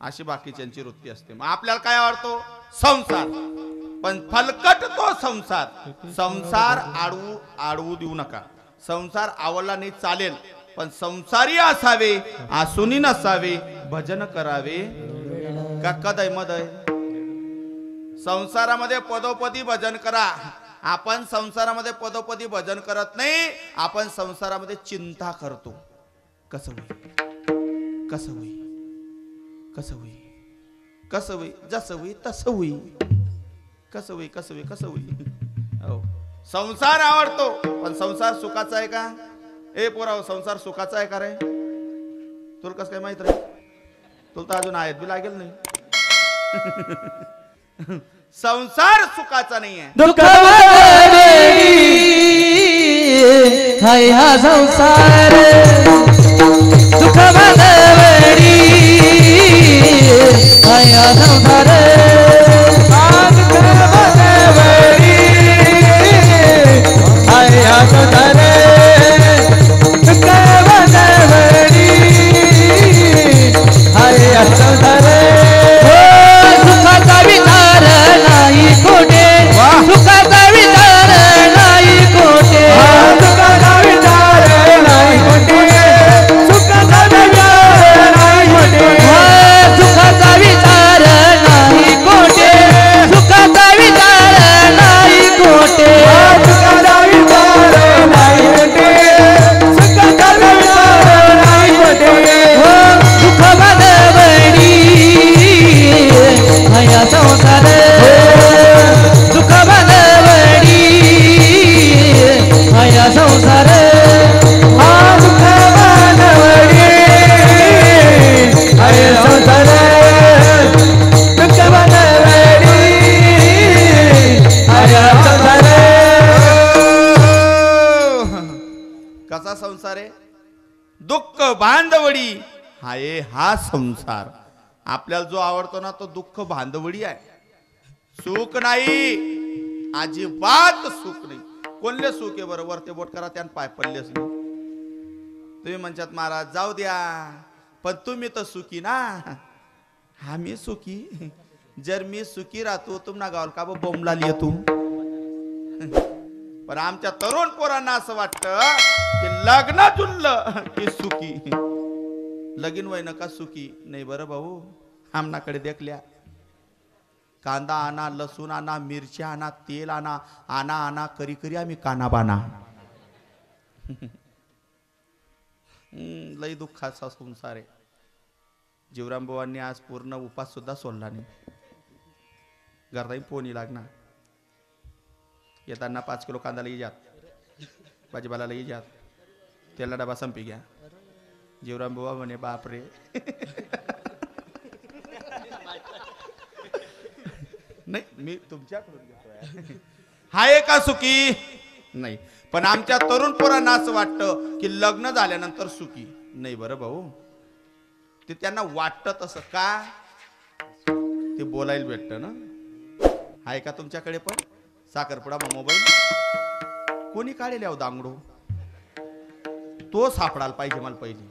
अशी बाकीच्यांची वृत्ती असते. मग आपल्याला काय आवडतो? संसार. पण फलकट तो संसार. संसार आडवू देऊ नका. संसार आवडला नाही चालेल, पण संसारी असावे, आसुनी नसावे, भजन करावे का कदय मदय. संसारामध्ये पदोपदी भजन करा. आपण संसारामध्ये पदोपदी भजन करत नाही, आपण संसारामध्ये चिंता करतो. कसं होईल, कसं होईल, कसं होईल, कसं होईल, जसं होईल तसं होईल, कसं होईल, कसं होईल, कसं होईल. हो, संसार आवडतो, पण संसार सुखाचा आहे का? ए पोराव, संसार सुखाचा आहे का रे? तुला कसं काय माहित रे? तुला तर अजून आयत बी लागेल नाही. संसार सुखाचा नाही आहे. दुःख हाय हा संसार, दुःख बनवडी हाय हा संसार, दुःख बनवडी हाय हा संसार, दुःख बनवडी हाय हा संसार. सुखाचा विचार नाही कोठे, सुखाचा विचार नाही कोठे, सुखाचा विचार नाही कोठे, सुखाचा विचार नाही कोठे, सुखाचा विचार नाही कोठे, सुखाचा विचार नाही कोठे, सुखाचा विचार नाही कोठे, सुखाचा विचार नाही कोठे. दुःख बनवडी हाय संसार, दुःख बनवडी हाय संसार, हा दुःख बनवडी हाय संसार, दुःख बनवडी हाय संसार. कसा संसार आहे? दुःख बांधवडी हाय हा संसार. आपल्याला जो आवडतो ना तो दुःख बांधवडी आहे, सुख नाही, अजिबात सुख नाही. कोणले सुख आहे बरोबर? ते बोट करा त्यान पाय पडलेच नाही. तुम्ही म्हणतात महाराज जाऊ द्या, पण तुम्ही तर सुखी ना. आम्ही सुखी. जर मी सुखी राहतो तुम्हाला गावाला का बोंबलाली येतो. पण आमच्या तरुण पोरांना असं वाटतं की लग्न जुळलं की सुखी, लगीन वय नका सुखी नाही. बरं भाऊ, आमनाकडे देखल्या कांदा आणा, लसूण आणा, मिरच्या आणा, तेल आणा, आणा आणा करी करी आम्ही काना बाना. लई दुःखाचा संसार आहे. जीवराम बुवांनी आज पूर्ण उपास सुद्धा सोडला नाही. घरदाई पोनी लागणार. येताना 5 किलो कांदा लई जात, भाजीपाला लई जात, तेला डबा संपी घ्या. जीवराम बुवा म्हणे बापरे. नाही, मी तुमच्याकडून घेतोय. हाय का सुखी नाही. पण आमच्या तरुण पोरांना असं वाटतं की लग्न झाल्यानंतर सुखी नाही. बरं भाऊ, ते त्यांना वाटतं तसं का? ते बोलायला भेटतं ना. आहे का तुमच्याकडे पण साखरपुडा मोबाईल कोणी काढेल याव दांगडो? तो सापडायला पाहिजे मला पहिली.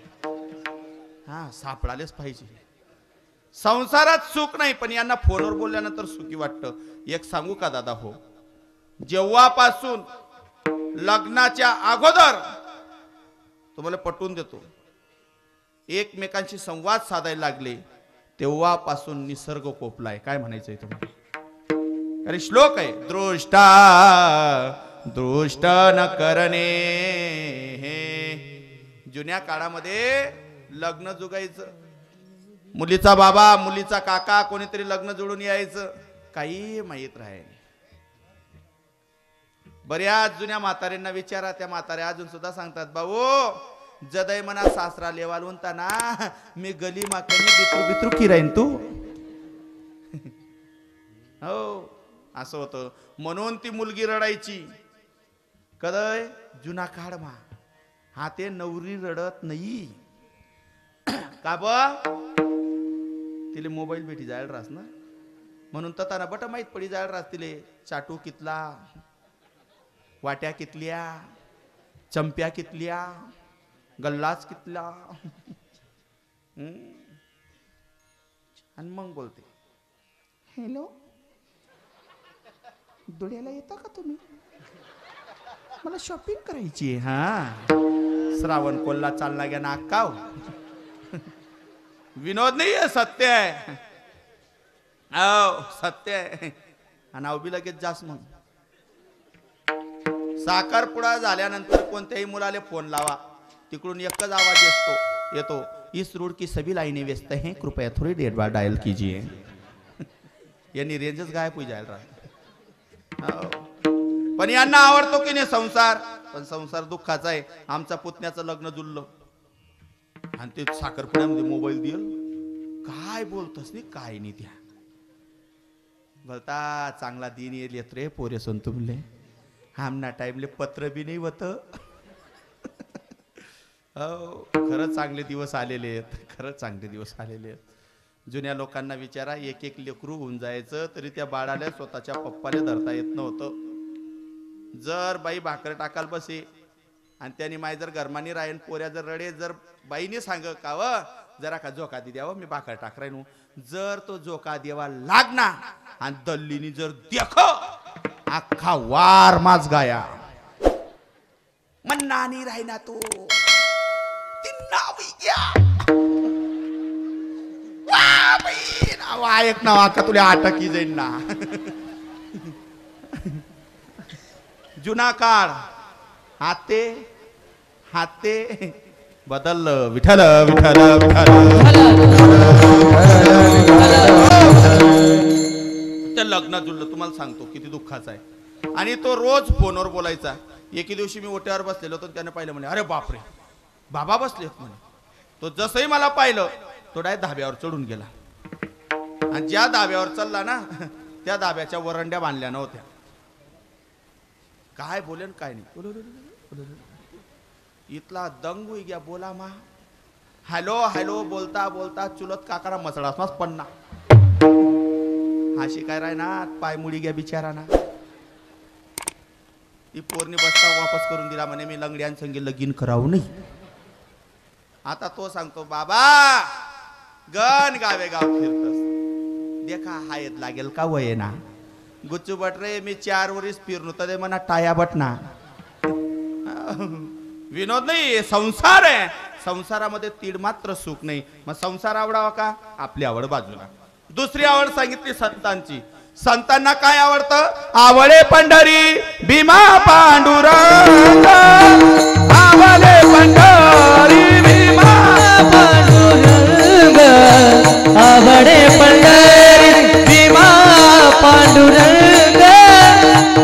हा, सापडायलाच पाहिजे. संसारात सुख नाही, पण यांना फोनवर बोलल्यानंतर सुखी वाटतं. एक सांगू का दादा हो, जेव्हापासून लग्नाच्या अगोदर तुम्हाला पटवून देतो एकमेकांशी संवाद साधायला लागले, तेव्हापासून निसर्ग कोपलाय. काय म्हणायचंय तुम्हाला? अरे श्लोक आहे, दृष्टा दृष्ट न करणे. जुन्या काळामध्ये लग्न जुगायचं, मुलीचा बाबा मुलीचा काका कोणीतरी लग्न जोडून यायचं, काही माहीत राहील. बऱ्याच जुन्या म्हाताऱ्यांना विचारा, त्या म्हाताऱ्या अजून सुद्धा सांगतात, भाऊ जदय मना सासरा लेवाल म्हणता ना, मी गली माकनी बित्रू बित्रू किराईन तू. हो असं होतं. म्हणून ती मुलगी रडायची. कदय जुना काढ मा हा ते नवरी रडत नाही का बा, तिले मोबाईल भेटी जायला रास ना, म्हणून तर त्यांना बट माहीत पडी जायला रास तिले चाटू कितला, वाट्या कितल्या, चंप्या कितल्या, गल्लाच कितला. आणि मग बोलते, हॅलो धुळ्याला येता का तुम्ही, मला शॉपिंग करायची. हा श्रावण कोल्हा चालला गे नाकाव. विनोद नाही आहे, सत्य आहे. हो सत्य आहे. आणि अवबी लगेच जास. मग साखरपुडा झाल्यानंतर कोणत्याही मुलाला फोन लावा, तिकडून एकच आवाज येतो, इस रोड की सभी लाईने व्यस्त हैं, कृपया थोड़ी देर बाद डायल कीजिए. यांनी रेंजच गायब होई जायला राहत. पण यांना आवडतो की नाही संसार, पण संसार दुःखाचा आहे. आमचा पुतण्याचं लग्न जुळलं आणि ते साखरपुड्यामध्ये मोबाईल दिल, काय बोलतस नाही काय नाही. त्या बोलता चांगला दिन येत रे पोरे सोन तुमले, आमना टाइमले पत्र बी नाही होत. हो खरंच चांगले दिवस आलेले आहेत, खरंच चांगले दिवस आलेले आहेत. जुन्या लोकांना विचारा, एक एक लेकरू होऊन जायचं तरी त्या बाळाला स्वतःच्या पप्पाने धरता येत नव्हतं. जर बाई भाकर टाकाल बसे आणि त्याने माय जर गरमानी राहीन, पोऱ्या जर रडे, जर बाईने सांग का व जरा का झोका दे द्यावं मी भाकर टाक राहीन, जर तो झोका देवा लागना आणि दल्लीनी जर देख अख्खा वार माज गाया मन नानी राहीना तो एक नाव का तुला अटकी जाईन ना. जुना काळ हाते हाते बदललं. विठ्ठल विठ्ठल विठ्ठल. ते लग्न जुळलं, तुम्हाला सांगतो किती दुःखाचं आहे. आणि तो रोज फोनवर बोलायचा. एके दिवशी मी ओट्यावर बसलेलो होतो, त्याने पाहिलं म्हणे, अरे बापरे बाबा बसलेत म्हणे. तो जसंही मला पाहिलं तो डायरेक्ट धाब्यावर चढून गेला. आणि ज्या धाब्यावर चालला ना, त्या धाब्याच्या वरंड्या बांधल्या नव्हत्या. काय बोलेन काय नाही. इथला दंग होई गया. बोला मा हॅलो हॅलो बोलता बोलता चुलत काकाला मसडास मास पन्ना हाशी काय राय ना, पाय मुडी गया बिचारा ना. ती पोरनी बसता वापस करून दिला म्हणे, मी लंगड्यांसंगी लगीन करावं नाही. आता तो सांगतो, बाबा गण गावे गाव फिरतस, देखा हायत लागेल का वय ना. गुच्चू बट रे मी 4 वर्ष फिरलो तर म्हणा टाया बटना. विनोद नाही, संसार आहे. संसारामध्ये तीड मात्र सुख नाही. मग संसार आवडावा का, आपली आवड बाजूला. दुसरी आवड सांगितली संतांची. संतांना काय आवडतं, आवडे पंढरी भीमा पांडुरंग, आवडे पंढरी भीमा पांडुरंग, आवडे पंढरी भीमा पांडुरंग,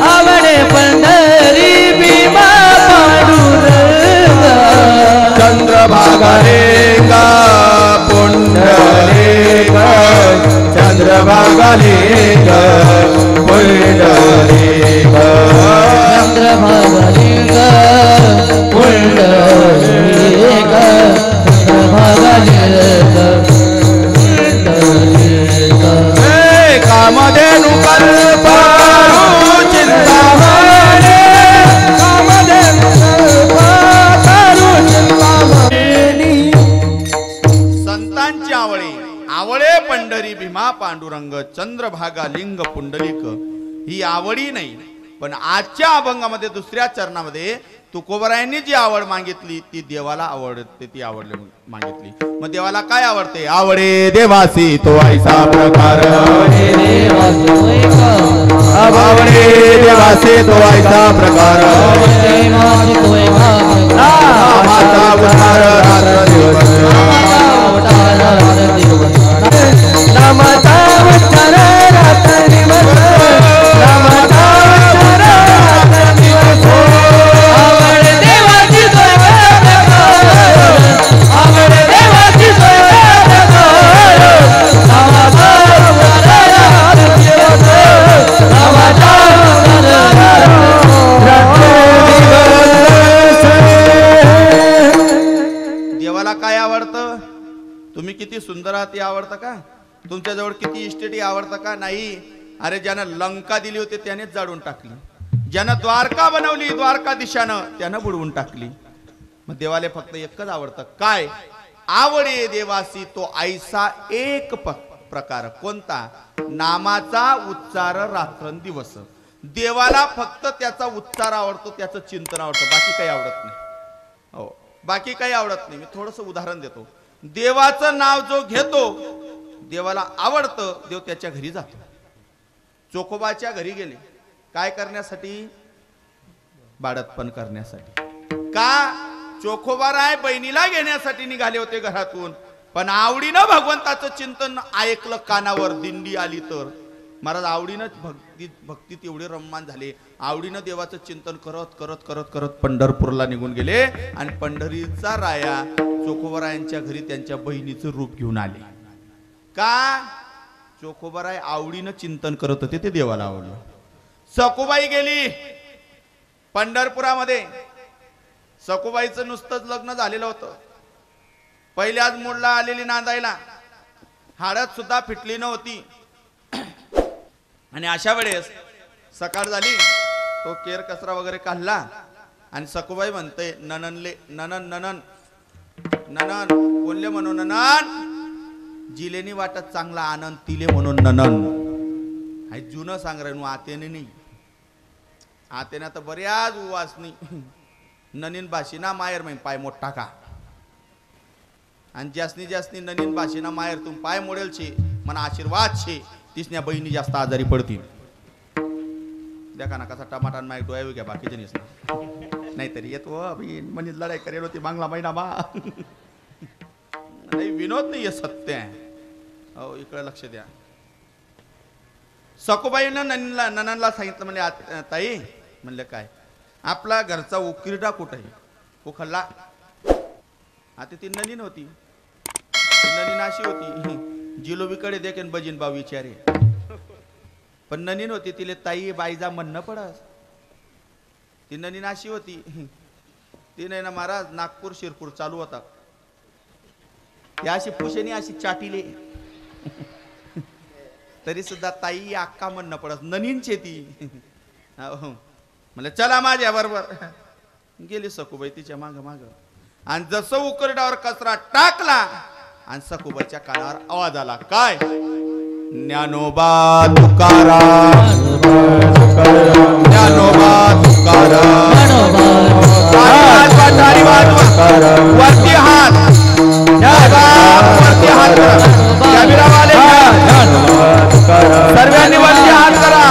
आवडे पंढरी भीमा पांडुरंग. चंद्रभागा रेगा पुंडलिक, चंद्रभागा लिंग पुंडलिक, चंद्रभागा लिंग पांडुरंग चंद्रभागा लिंग पुंडलिक ही आवडी नाही, पण आजच्या अभंगामध्ये दुसऱ्या चरणामध्ये तुकोबरायांनी जी आवड मागितली ती देवाला आवडते, ती आवड मागितली. मग देवाला काय आवडते? आवडे देवासी तो ऐसा प्रकार, आवडे देवासी तो ऐसा प्रकार, नामाचा उद्धार रात्र दिवस, नामाचा उच्चार रात्र दिवस, नामाचा उच्चार रात्र दिवस. आवड देवाची सोय आवड देवाची सोय नामाचा उच्चार रात्र दिवस, नामाचा उच्चार रात्र दिवस. देवाला काय आवडतं? तुम्ही किती सुंदर आहात हे आवडतं का? तुमच्याजवळ किती इस्टेटी आवडतं का? नाही. अरे ज्यानं लंका दिली होती त्यानेच जाळून टाकली, ज्यानं द्वारका बनवली द्वारकाधीशानं त्यानं बुडवून टाकली. मग देवाला फक्त एकच आवडतं. काय? आवडे देवासी तो ऐसा एक प्रकार. कोणता? नामाचा उच्चार रात्रंदिवस. देवाला फक्त त्याचा उच्चार आवडतो, त्याचं चिंतन आवडतं, बाकी काही आवडत नाही. हो, बाकी काही आवडत नाही. मी थोडंसं उदाहरण देतो. देवाचं नाव जो घेतो देवाला आवडतं, देव त्याच्या घरी जातो. चोखोबाच्या घरी गेले काय करण्यासाठी? बाळंतपण करण्यासाठी. का? चोखोबाराय बहिणीला घेण्यासाठी निघाले होते घरातून, पण आवडीनं भगवंताचं चिंतन ऐकलं कानावर, दिंडी आली तर. महाराज आवडीनं भक्तीत एवढे रममान झाले, आवडीनं देवाचं चिंतन करत करत करत करत पंढरपूरला निघून गेले. आणि पंढरीचा राया चोखोबारायांच्या घरी त्यांच्या बहिणीचं रूप घेऊन आले. का? चोखोबाराय आवडीनं चिंतन करत होते, ते देवाला आवडलं. सखुबाई गेली पंढरपुरामध्ये. सखुबाईचं नुसतंच लग्न झालेलं होतं. पहिल्याच मूडला आलेली नांदायला, हाडत सुद्धा फिटली नव्हती. आणि अशा वेळेस सकाळ झाली, तो केर कचरा वगैरे काढला आणि सखुबाई म्हणते, नननले ननन ननन ननन. कोणले म्हणून ननन? जिलेनी वाटत चांगला आनंद तिले म्हणून ननन. हाय जुनं सांग रे, आतेने नाही. आतेना तर बऱ्याच उवासनी ननीन भाषीना मायर माहीन पाय मोठा का. आणि जास्ती जास्ती ननीन भाषीना मायर तुम पाय मोडेल छे मना आशीर्वाद छे, तिसन्या बहिणी जास्त आजारी पडतील. देखा ना कसा टमाटा माय डोया घ्या बाकीचे नाहीतरी येतो अभी म्हणजे लढाई करेल होती बांगला महिना बा. नाही विनोद नाही, हे सत्य आहे. हो, इकडे लक्ष द्या. सखुबाईनं नननला सांगितलं, म्हणजे ताई म्हणलं काय, आपला घरचा उकिरडा कुठे आहे? उखडला. आता ती ननीन होती, ननीन अशी होती जिलोबीकडे देखील बजीन बाव विचारे, पण ननीन होती, तिले ताई बाईजा म्हणणं पडस. ती ननीन अशी होती, ती नाही ना महाराज नागपूर शिरपूर चालू होता. या अशी पुशेनी अशी चाटीले तरी सुद्धा ताई अक्का म्हणणं पडस. ननीनचे ती. म्हणलं चला माझ्या बरोबर. गेली सखुबाई तिच्या माग माग. आणि जसं उकरड्यावर कचरा टाकला आणि सखुबाईच्या कानावर आवाज आला. काय? ज्ञानोबा तुकाराम, ज्ञानोबा तुकाराम. वरती हात, वरती हात करा. कॅमेरावाले सर्वांनी वरती हात करा.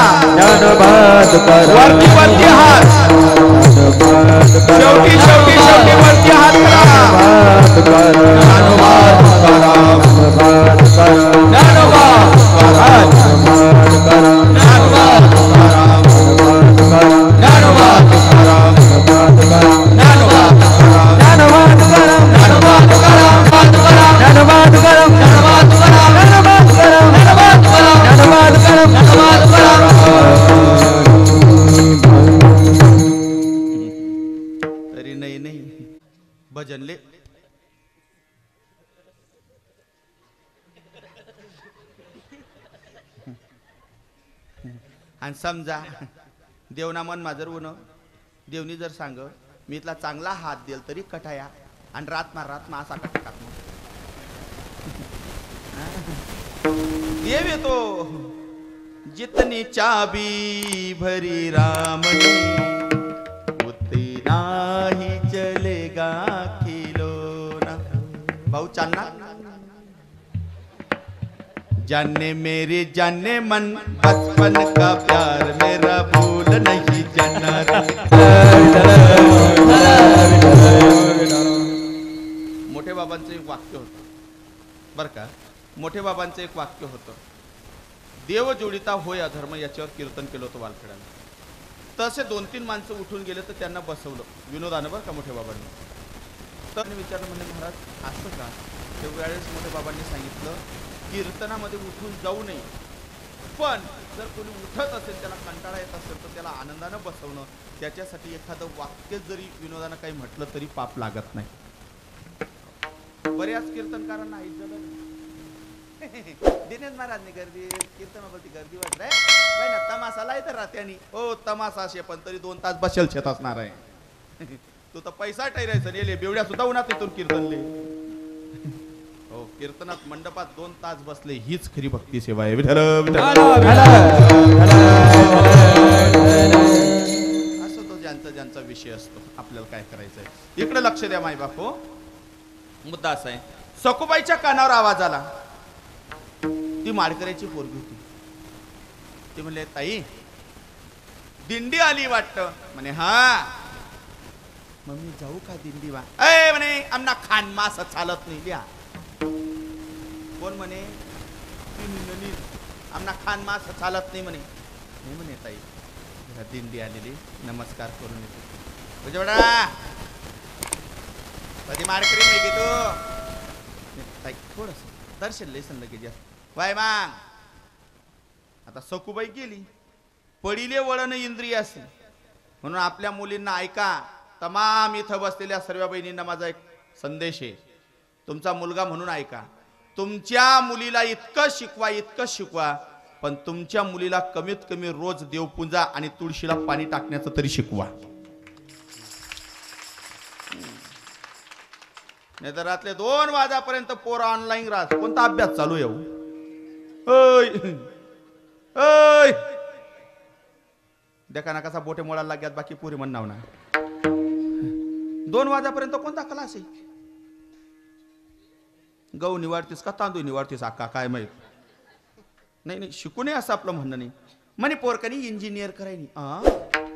वरती वरती हात. शेवटी शेवटी शेवटी वरती हात करा. ज्ञानोबा तुकाराम, ज्ञानोबा तुकाराम, ज्ञानोबा तुकाराम, ज्ञानोबा तुकाराम, ज्ञानोबा तुकाराम, ज्ञानोबा तुकाराम, ज्ञानोबा तुकाराम, ज्ञानोबा तुकाराम, ज्ञानोबा तुकाराम, ज्ञानोबा तुकाराम, ज्ञानोबा तुकाराम, ज्ञानोबा तुकाराम, ज्ञानोबा तुकाराम. तरी नाही नाही भजनले आणि समजा देवना मन माझर उन देवनी जर सांग मी इथला चांगला हात देल तरी कटाया आणि रात मा असा कटा देव येतो जितनी चाबी भरी रामनी उतना ही चलेगा खिलौना. भाऊ चालना. जाने मेरे जाने मन बचपन का प्यार मेरा भूल नहीं जाना रे. मोठे बाबांचं एक वाक्य होतं बर का. मोठे बाबांचं एक वाक्य होतं, देव जोडिता होय अधर्म, याच्यावर कीर्तन केलं होतं वालखेड्याला. तसे 2-3 माणसं उठून गेले तर त्यांना बसवलं विनोदानं बरं का मोठ्या बाबांनी. तर विचारलं म्हणजे महाराज असं का. त्यावेळेस मोठ्या बाबांनी सांगितलं कीर्तनामध्ये उठून जाऊ नये, पण जर कोणी उठत असेल त्याला कंटाळा येत असेल तर त्याला आनंदानं बसवणं, त्याच्यासाठी एखादं वाक्य जरी विनोदानं काही म्हटलं तरी पाप लागत नाही. बऱ्याच कीर्तनकारांना ऐक झालं दिनेश महाराजने गर्दी कीर्तनावरती गर्दी वाटत आहे ना. तमासाला तर राहत्यानी हो तमासा असे पण तरी 2 तास बसेल शेत असणार आहे. तू तर पैसा ठरायचं नेले बेवड्या सुद्धा उन्हात येतून कीर्तनले. हो कीर्तनात मंडपात 2 तास बसले हीच खरी भक्ती सेवा आहे. विठ्ठल असं तो ज्यांचा विषय असतो. आपल्याला काय करायचंय इकडे लक्ष द्या माय बापू. मुद्दा असा आहे, सखूबाईच्या कानावर आवाज आला. ती माडकऱ्याची पोरगी होती. ती म्हणले ताई दिंडी आली वाटतं. म्हणे हा. मग मी जाऊ का दिंडी वा. ए म्हणे आमना खान मास चालत नाही लिहा. कोण म्हणे आमना खान मास चालत नाही म्हणे. नाही म्हणे ताई दिंडी आलेली नमस्कार करून येतो. तुझ्या बेटा कधी माडकरी नाही घेतो ताई थोडस दर्शन लेसन लगेच वाय मांग. आता सखूबाई गेली. पडिले वळण इंद्रिय असेल म्हणून आपल्या मुलींना ऐका. तमाम इथं बसलेल्या सर्व बहिणींना माझा एक संदेश आहे. तुमचा मुलगा म्हणून ऐका. तुमच्या मुलीला इतकं शिकवा पण तुमच्या मुलीला कमीत कमी रोज देवपूजा आणि तुळशीला पाणी टाकण्याचं तरी शिकवा. नाही तर रात्री 2 वाजेपर्यंत पोर ऑनलाईन राहत. कोणता अभ्यास चालू येऊ. देखा ना कसा बोटे मोडायला लाग्यात बाकी पुरी म्हणणार ना. 2 वाजेपर्यंत कोणता क्लास आहे. गहू निवाडतीस का तांदूळ निवाडतीस अक्का काय माहित. नाही शिकू नये असं आपलं म्हणणं नाही. म्हणे पोरकनी इंजिनियर करायनी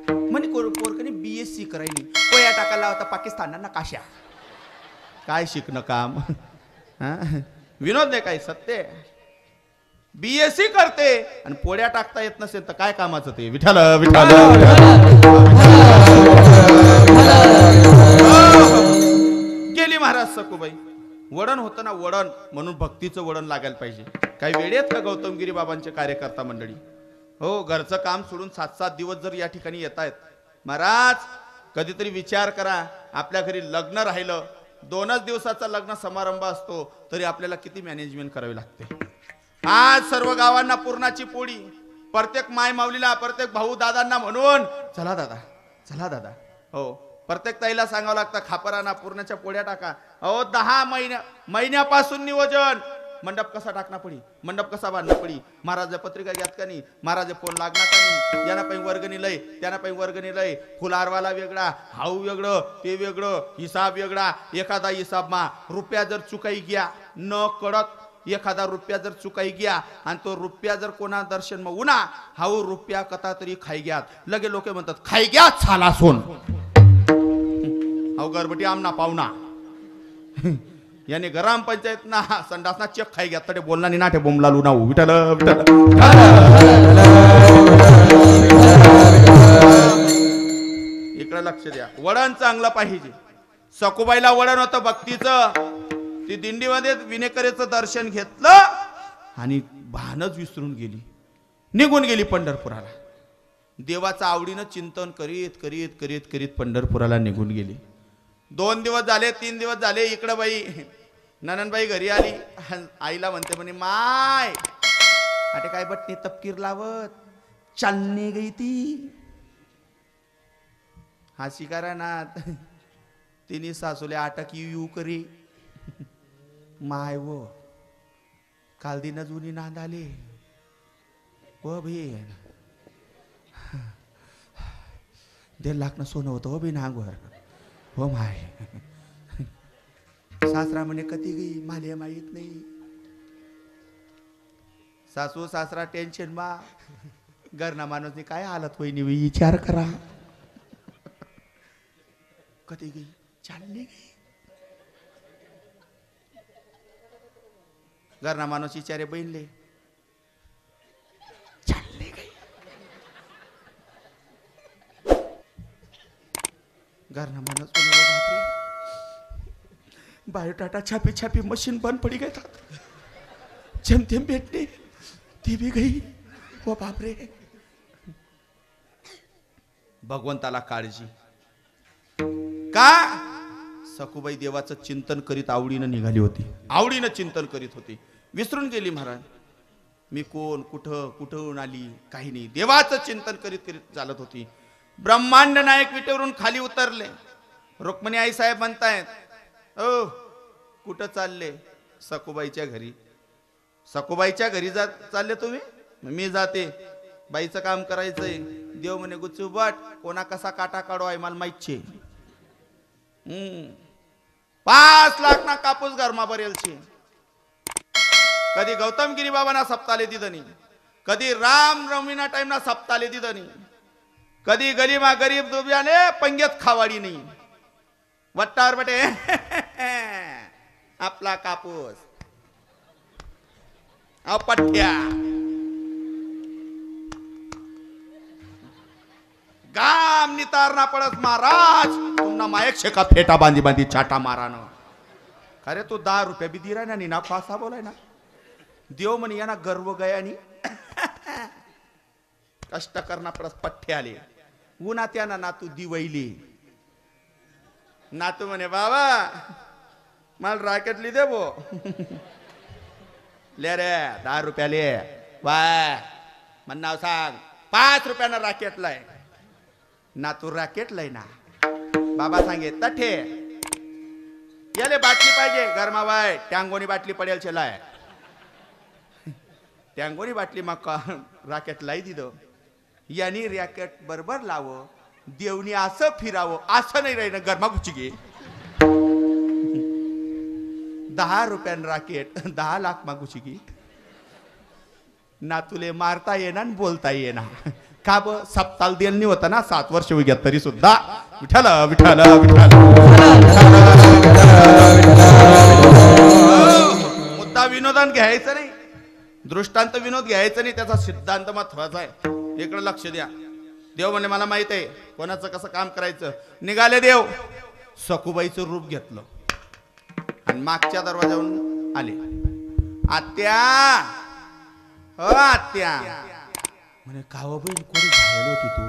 म्हणे पोरकनी BSc करायनी. कोया टाकायला होता पाकिस्तानना नकाशा. काय शिकणं काम. विनोद नाही काय सत्य. BSc करते आणि पोळ्या टाकता येत नसेल तर काय कामाचं ते. विठ्ठल विठ्ठल गेली महाराज सखूबाई. वडण होतं ना वडण म्हणून भक्तीचं वडण लागायला पाहिजे. काही वेळेत का गौतमगिरी बाबांचे कार्यकर्ता मंडळी हो घरचं काम सोडून 7-7 दिवस जर या ठिकाणी येत आहेत. महाराज कधीतरी विचार करा. आपल्या घरी लग्न राहिलं 2च दिवसाचा लग्न समारंभ असतो तरी आपल्याला किती मॅनेजमेंट करावी लागते. आज सर्व गावांना पूर्णाची पोळी. प्रत्येक माय माऊलीला प्रत्येक भाऊ दादांना म्हणून चला दादा हो प्रत्येक ताईला सांगावं लागतं खापराना पूर्णाच्या पोळ्या टाका. अहो 10 महिन्यापासून नियोजन. मंडप कसा टाकना पडी मंडप कसा बांधना पडी. महाराज पत्रिका घ्यात का नाही. महाराज फोन लागणार का नाही. याना पाहिजे वर्गणी लय त्यांना पाहिजे वर्गणी लय. फुलारवाला वेगळा हाऊ वेगळं ते वेगळं हिसाब वेगळा. एखादा हिसाब मा रुपया जर चुकाई घ्या न कळत एखादा रुपया जर चुकाई घ्या आणि तो रुपया जर कोणा दर्शन मग उन्हा हाऊ रुपया कथा तरी खाई घ्यात. लगे लोक म्हणतात खाई घ्या छाला सोन हाऊ गरबटी आमना पाहुणा. याने ग्राम पंचायत ना संडासना चेक खाई घ्या तडे बोलना नि नाठे बोंबला लुना विठ्ठल विठ्ठल. इकडे लक्ष द्या. वडण चांगलं पाहिजे. सखूबाईला वडण होतं भक्तीचं. ती दिंडीमध्ये विनेकरेचं दर्शन घेतलं आणि भानच विसरून गेली. निघून गेली पंढरपुराला. देवाचं आवडीनं चिंतन करीत करीत करीत करीत पंढरपुराला निघून गेली. 2 दिवस झाले 3 दिवस झाले. इकडं बाई नननबाई घरी आली. आईला म्हणते म्हणे माय अटे काय बटणी तपकीर लावत चालणे गई ती. हा शिकारा ना तिने सासूले आटक येऊ करी. माय वो काल दिन जुनी नांद आले. हो बहीण 1.5 लाख सोनं होतं हो बहीण अंगवर हो माय सासरा म्हणे कधी गई माले माहित नाही सासू सासरा टेन्शन मा घरना माणूसनी काय हालत होईनी विचार करा कधी गई चालली गई घरना माणूस विचारे बहिणले चालली गई घरना माणूस बापरे बायोडाटा छापी छापी मशीन बंद पड़ी गए था जेम तेम भेटणे ती भी गई वो बापरे भगवंताला काळजी का सखूबाई देवाचं चिंतन करीत आवडीनं निघाली होती आवडीनं चिंतन करीत होती विसरून गेली महाराज मी कोण कुठं कुठून आली काही नाही देवाचं चिंतन करीत करीत चालत होती ब्रह्मांड नायक विटेवरून खाली उतरले रुक्मिणी आई साहेब म्हणतायत ओ कुठं चालले सखूबाईच्या घरी सखूबाईच्या घरी चालले तुम्ही मी जाते बाईचं काम करायचंय देव म्हणे गुच्चू बट कोणा कसा काटा काढो आहे मला माहितचे 5 लाख ना कापूस घरमा बरेल छे कधी गौतमगिरी बाबांना सप्ताले दिदनी कधी राम रमीना टाइम ना सप्ताले दिदनी कधी गलीमा गरीब दुबियाने पंगेत खावाडी नाही वट्टावर बटे आपला कापूस अपठ्या गाम नितारना पडत महाराज तुमना मायक शेका फेटा बांधी बांधी चाटा मारानं अरे तो 10 रुपये भी दिरा ना ना फासा बोलाय ना देव म्हणे या ना गर्व गया नी कष्ट करना पडत पठ्ठे आले उन्हा त्याना ना तू दिवैली नातू म्हणे बाबा मला रॅकेट ली दे बो ले रे 10 रुपया ले वाय मन नाव सांग 5 रुपयानं रॅकेट लाय ना तू रॅकेट लय ना बाबा सांगे तठे याले बाटली पाहिजे घरमा बाय टँगोनी बाटली पडेल छेलाय टँगोनी बाटली मग रॅकेट लाई दिदो यानी रॅकेट बरोबर लावो देवनी असं फिरावं असं नाही राहिलं गरमा गुची घे 10 रुपयान रॅकेट 10 लाख मागूची घे ना तुले मारता येना बोलता येना का ब सप्ताल देणनी होता ना 7 वर्ष होई तरी सुद्धा विठाल विठाल विठाल मुद्दा विनोदान घ्यायचं नाही दृष्टांत विनोद घ्यायचं नाही त्याचा सिद्धांत महत्वाचा आहे इकडे लक्ष द्या देव म्हणे मला माहित आहे कोणाचं कसं काम करायचं निघाले देव सखूबाईचं रूप घेतलं आणि मागच्या दरवाजावरून आले आत्या हो आत्या म्हणे काव बहीण कोणी घायल होती तू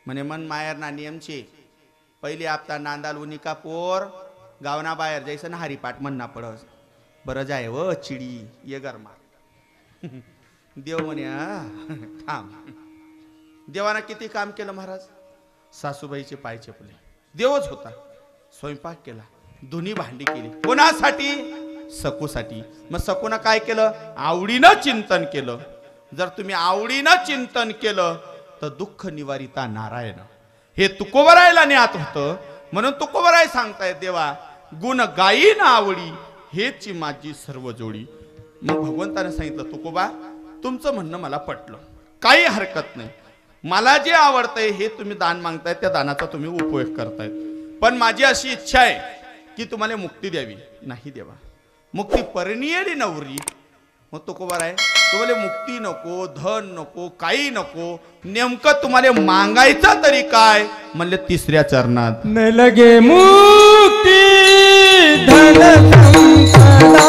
म्हणे मन मायर ना नियमचे पहिली आपता नांदाल उनिका पोर गावना बाहेर जायचं ना हरिपाठ म्हणना पडस बरं जाय व चिडी ये गरमा देव म्हणे थांब देवाना किती काम केलं महाराज सासूबाईचे पाय चपले देवच होता स्वयंपाक केला धुनी भांडी केली कोणासाठी सकूसाठी मग सकूना काय केलं आवडीनं चिंतन केलं जर तुम्ही आवडीनं चिंतन केलं तर दुःख निवारिता नारायण हे तुकोबरायला ज्ञात होतं म्हणून तुकोबराय सांगतायत देवा गुण गायीन आवडी हेची माझी सर्व जोडी मग भगवंताने सांगितलं तुकोबा तुमचं म्हणणं मला पटलं काही हरकत नाही मला जे आवडतंय हे तुम्ही दान मागताय त्या दानाचा तुम्ही उपयोग करतायत पण माझी अशी इच्छा आहे की तुम्हाला मुक्ती द्यावी नाही देवा मुक्ती परिणियली नवरी मग तुकोबाराय तुम्हाला मुक्ती नको धन नको काही नको नेमकं तुम्हाला मागायचं तरी काय म्हणले 3ऱ्या चरणात न लगे मुक्ती धन संपदा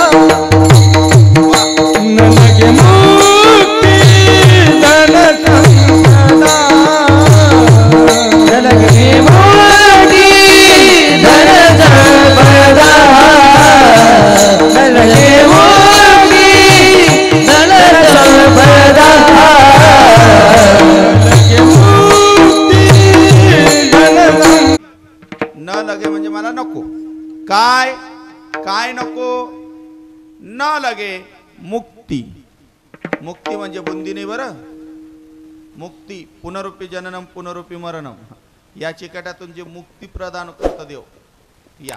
न लगे मुक्ती धन संपदा न लगे मुक्ती धन संपदा न लगे मुक्ती धन संपदा न लगे म्हणजे मला नको काय काय नको न लगे मुक्ती मुक्ती म्हणजे बुंदी नाही बरं. मुक्ती पुनरुपी जननम पुनरुपी मरणम या चिकटातून जे मुक्ती प्रदान करतो देव. या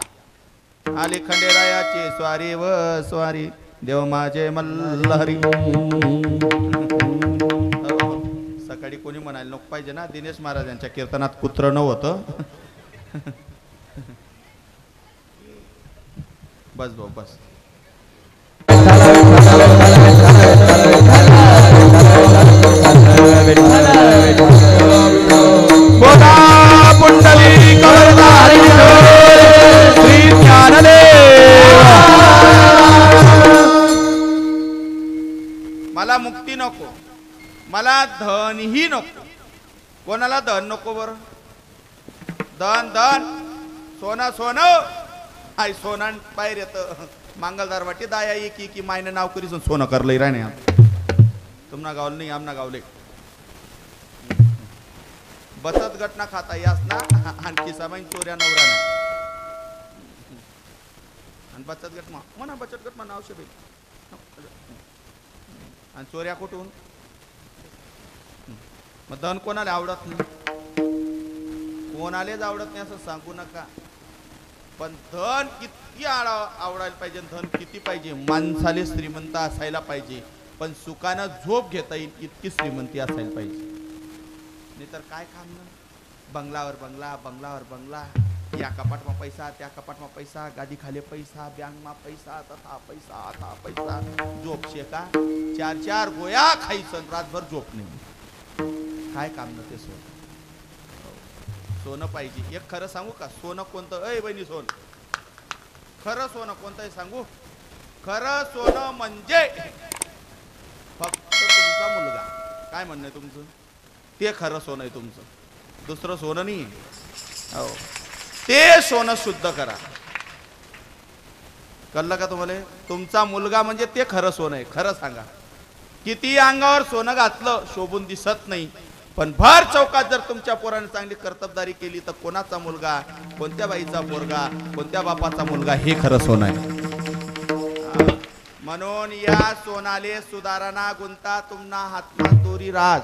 आले खंडेरायाचे स्वारी व स्वारी देव माझे मल्लहरी. सकाळी कोणी म्हणायला नको पाहिजे ना दिनेश महाराजांच्या कीर्तनात कुत्र नव्हतं. बस भाऊ बस. पुंडली श्री ज्ञानदेव. मला मुक्ती नको, मला धनही नको. कोणाला धन नको बरं. धन धन सोना सोनं आई सोना बाहेर येतं. मांगलदार वाटी दाया की की मायने नाव करी सोनं करलंय राणे. तुम्हाला गावलं नाही आमना गावले. बचत गटना खाता यास ना आणखी सामाईन चोऱ्या नवऱ्याना. आणि बचत गट म्हणा बचत गट म्हणा औषध आणि चोऱ्या कुठून. मग धन कोणाला आवडत नाही. कोणालाच आवडत नाही असं सांगू नका. पण धन किती आवडायला पाहिजे. धन किती पाहिजे. माणसाले श्रीमंत असायला पाहिजे पण सुखानं झोप घेता येईल इतकी श्रीमंती असायला पाहिजे. नाही तर काय काम ना. बंगलावर बंगला बंगलावर बंगला. या कपाटमा पैसा त्या कपाटमा पैसा गाडी खाली पैसा बँकमा पैसा तथा पैसा आता पैसा. झोप शेका 4-4 गोया खायचं रातभर झोप नाही. काय काम ना ते सोनं. सोनं पाहिजे. एक खरं सांगू का सोनं कोणतं. अय बहिणी सोन खरं सोनं कोणतं सांगू. खरं सोनं म्हणजे फक्त तुमचा मुलगा. काय म्हणणं आहे तुमचं. ते खरं सोनं आहे तुमचं. दुसरं सोनं नाही. हो ते सोनं शुद्ध करा. कळलं का तुम्हाला. तुमचा मुलगा म्हणजे ते खरं सोनं आहे. खरं सांगा. किती अंगावर सोनं घातलं शोभून दिसत नाही पण भर चौकात जर तुमच्या पोराने चांगली कर्तबदारी केली तर कोणाचा मुलगा कोणत्या बाईचा पोरगा कोणत्या बापाचा मुलगा हे खरं सोनं आहे. म्हणून या सोनाले सुधारणा गुंता तुमना हातमा तोरी राज.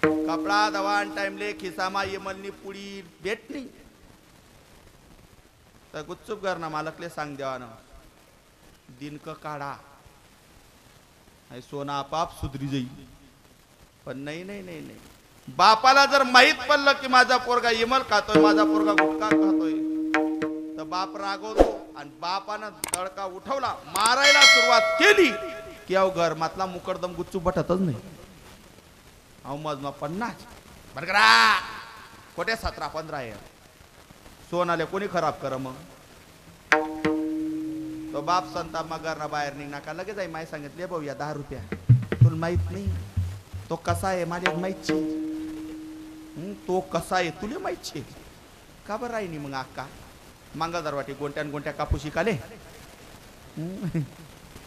कपडा दवान टाइमले खिसामा यमलनी पुडी भेट नाही तर गुच्चूप करणं मालकले सांग देवानं दिनक काढा. सोना आपाप सुधरी जाईल. पण नाही नाही नाही नाही. बापाला जर माहित पडलं की माझा पोरगा इमल खातोय माझा पोरगा गुटखा खातोय तर बाप रागवतो. आणि बापानं तडका उठवला मारायला सुरुवात केली की अहो घरमातला मुकडदम गुच्चूप बटतच नाही. अहो मजमा 50 बरकरा कोठे 17-15 आहे. सोनाले कोणी खराब कर मग. तो बाप संताप मग बाहेर निघणार का लगेच आहे. माय सांगितले भाऊ या 10 रुपया तुला माहित नाही तो कसा आहे माझ्या माहित. तो कसा आहे तुला माहित का बरं राही मग अक्का. मांगलदार वाटी गोंट्यान गोंट्या कापूस शिकाले.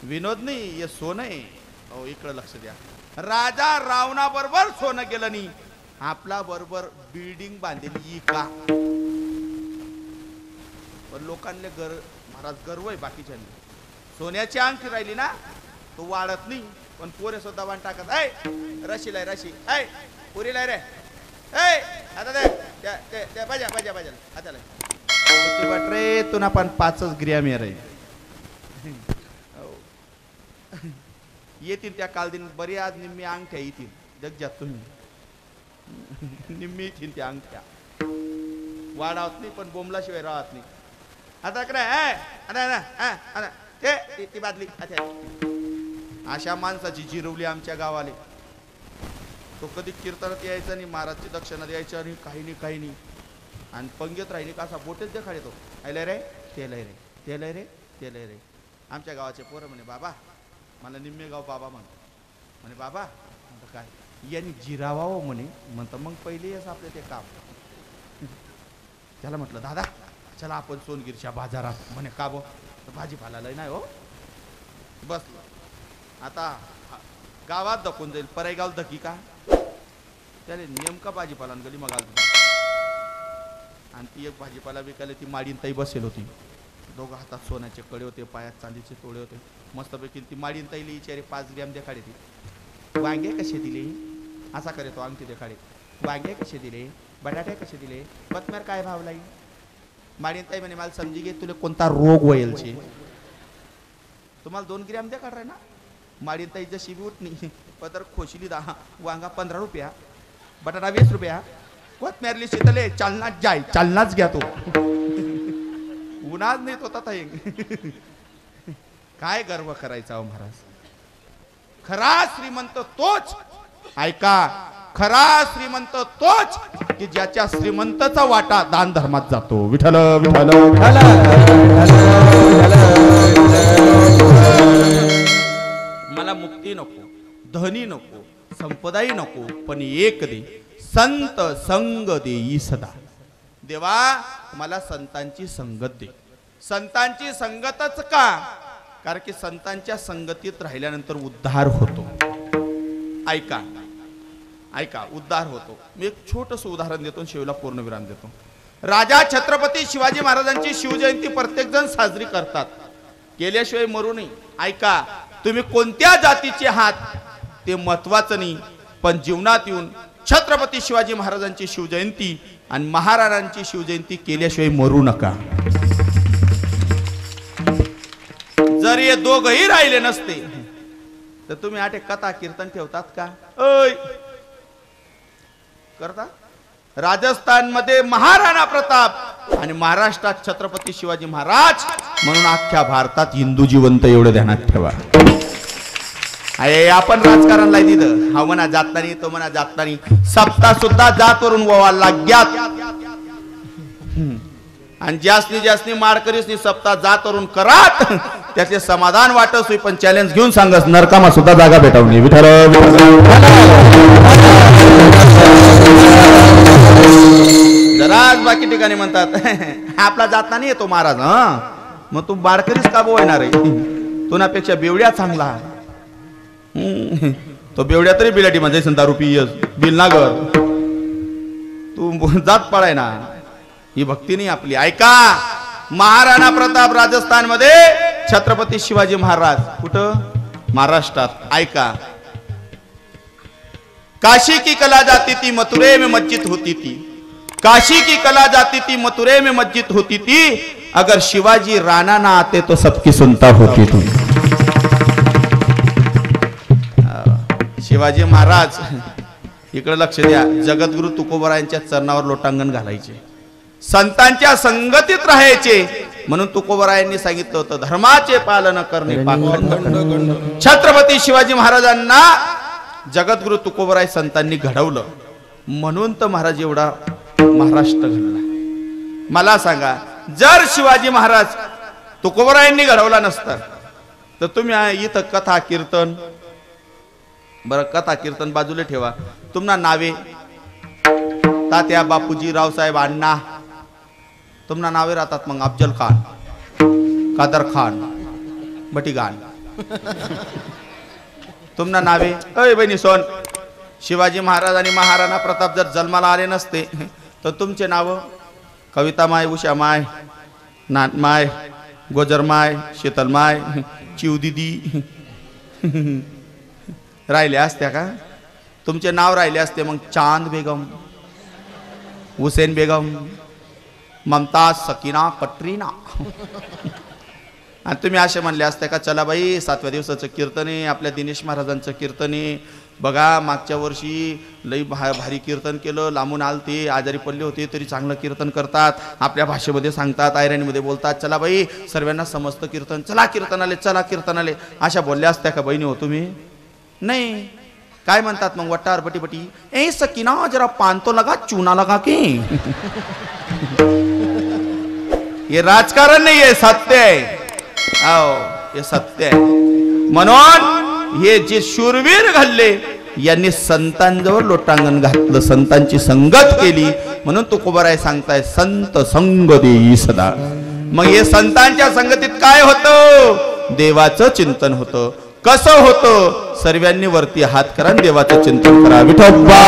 विनोद नाही हे सोनं आहे. हो इकडं लक्ष द्या. राजा रावणा बरोबर सोनं केलं नाही आपला बरोबर बिल्डिंग बांधली का. पण लोकांना महाराज गर्व आहे बाकीच्यांनी. सोन्याची अंगठी राहिली ना तो वाढत नाही पण पोरे सुद्धा वाण टाकत. ऐ रशी लाय रशी ऐ पुरी लाय रे ऐ आता दे बाजा बाजा बाजा आता लाय रे तुना पण 5च ग्रॅम रे. येतील त्या कालदिन बरी आज निम्मी अंगठ्या येतील जगजात तुम्ही निम्मी येतील त्या अंगठ्या. वाढावत नाही पण बोंबलाशिवाय राहत नाही. आता कडे ती बादली. अशा माणसाची जिरवली आमच्या गावाले. तो कधी कीर्तनात यायचा नाही महाराजची दक्षिणा द्यायची आणि काही नाही आणि पंगत राहिली का असा बोटेच देखाड येतो. आयलंय रे ते लय रे ते लय रे ते लय रे. आमच्या गावाचे पोरं म्हणे बाबा मला निम्मे गाव बाबा म्हणे बाबा म्हणतं काय यांनी जिरावावं म्हणे. म्हणतं मग पहिले आपले ते काम. त्याला म्हटलं दादा चला आपण सोनगिरच्या बाजारात. म्हणे का बो भाजीपाला लय नाही हो. बस आता गावात धकून जाईल पराई गाव धकी का. त्याला नेमका भाजीपाला गली मग आणि ती एक भाजीपाला विकायला ती माडीन ताई बसेल होती. दोघं हातात सोन्याचे कडे होते, पायात चांदीचे तोडे होते. मस्तपैकी ती माडीन ताईली विचारे 5 ग्रॅम देखाडे ती. वांगे कसे दिले असा करे तो अंगठी देखाडे. वांगे कसे दिले, बटाटे कसे दिले, कोथमीर काय भाव लाई. माडीन ताई म्हणे मला समजी घे तुला कोणता रोग वयलचे. तुम्हाला 2 ग्रॅम देखाड रे ना. माडीन ताई जशी बी उठणी पदर खोशिली 10, वांगा 15 रुपया, बटाटा 20 रुपया, कोथमीरली शीतले चालनाच जाय, चालनाच घ्या तो. उन्हाच नाही तो तथा काय गर्व करायचा हो महाराज. खरा श्रीमंत तोच, ऐका, खरा श्रीमंत तोच की ज्याच्या श्रीमंतचा वाटा दान धर्मात जातो. विठ्ठल विठ्ठल मला मुक्ती नको, धनी नको, संपदाही नको, पण एक दे, संत संग देई सदा. देवा मला संतांची संगत दे. संतांची संगतच का, कारण की संतांच्या संगतीत राहिल्यानंतर उद्धार होतो. ऐका ऐका, उद्धार होतो. मी एक छोटंसं उदाहरण देतो, शेवला पूर्णविराम देतो. राजा छत्रपती शिवाजी महाराजांची शिवजयंती प्रत्येक जण साजरी करतात, केल्याशिवाय मरू नये. ऐका, तुम्ही कोणत्या जातीचे आहात ते महत्वाचं नाही, पण जीवनात येऊन छत्रपती शिवाजी महाराजांची शिवजयंती आणि महाराजांची शिवजयंती केल्याशिवाय मरू नका. जर हे दोघही राहिले नसते तर तुम्ही आटे कथा कीर्तन ठेवतात का? ओय करता. राजस्थान मध्ये महाराणा प्रताप आणि महाराष्ट्रात छत्रपती शिवाजी महाराज, म्हणून अख्ख्या भारतात हिंदू जिवंत, एवढं ध्यानात ठेवा. अरे आपण राजकारण लाई दिलं, हा म्हणा जात नाही, तो म्हणा जात नाही, सप्ताह सुद्धा जात वरून ववा लाग्यात. आणि जास्ती जास्ती माडकरीसनी सप्ताह जात वरून करात, त्याचे समाधान वाटस होई. पण चॅलेंज घेऊन सांगस नरकामा सुद्धा जागा भेटावली. विठ्ठल जराच बाकी ठिकाणी म्हणतात आपला जात नाही येतो महाराज. मग तू माडकरीस का बोलणार आहे? तुनापेक्षा बेवड्या चांगला. तो बेवड्या तरी बिलाटी म्हणजे दारू पियस बिल ना गर, तू जात पडाय ना. ही भक्ती नाही आपली. ऐका, महाराणा प्रताप राजस्थान मध्ये, छत्रपती शिवाजी महाराज कुठं? महाराष्ट्रात. ऐका, काशी की कला जाती थी मथुरे में मस्जिद होती थी, काशी की कला जाती थी मथुरे में मस्जिद होती थी, अगर शिवाजी राणा ना आते तो सबकी सुनता होती थी. शिवाजी महाराज इकडे लक्ष द्या, जगद्गुरु तुकोबरायांच्या चरणावर लोटांगण घालायचे, संतांच्या संगतीत राहायचे. म्हणून तुकोबरायांनी सांगितलं होतं धर्माचे पालन करणे पाखंड. छत्रपती शिवाजी महाराजांना जगद्गुरु तुकोबराय संतांनी घडवलं, म्हणून तर महाराज एवढा महाराष्ट्र घडला. मला सांगा, जर शिवाजी महाराज तुकोबरायांनी घडवला नसता तर तुम्ही इथं कथा कीर्तन, बरं कथा कीर्तन बाजूला ठेवा, तुम्हाला नावे तात्या, बापूजी, रावसाहेब, अण्णा, तुम्हाला नावे राहतात. मग अफजल खान, कादर खान, बटीगान, तुम्हाला नावे. अय बहिणी सोन, शिवाजी महाराज आणि महाराणा प्रताप जर जन्माला आले नसते तर तुमचे नाव कवितामाय, उषामाय, नानमाय, गोजरमाय, शीतलमाय, चिवदिदी राहिले असत्या का? तुमचे नाव राहिले असते मग चांद बेगम, हुसेन बेगम, ममताज, सकीना, कटरीना. आणि तुम्ही असे म्हणले असते का चला बाई 7व्या दिवसाचं कीर्तन आहे, आपल्या दिनेश महाराजांचं कीर्तन आहे, बघा मागच्या वर्षी लई भारी कीर्तन केलं, लांबून आलते, आजारी पडले होते तरी चांगलं कीर्तन करतात, आपल्या भाषेमध्ये सांगतात, आयराणीमध्ये बोलतात, चला बाई सर्वांना समजतं कीर्तन, चला कीर्तनाले, चला कीर्तनाले, अशा बोलल्या असत्या का बहिणी हो तुम्ही? नाही. काय म्हणतात मग वट्टार बटी बटी, ए सकीना जरा पान तो लगा, चूना लगा के. हे राजकारण नाही, हे सत्य आहे. हे सत्य आहे. म्हणून हे जे शूरवीर घडले यांनी संतांजवळ लोटांगण घातलं, संतांची संगत केली, म्हणून तुकोबराय सांगताय संत संग देई सदा. मग हे संतांच्या संगतीत काय होतं? देवाचं चिंतन होतं. कसं होतं? सर्वांनी वरती हात करा, देवाचं चिंतन करा. विठोबा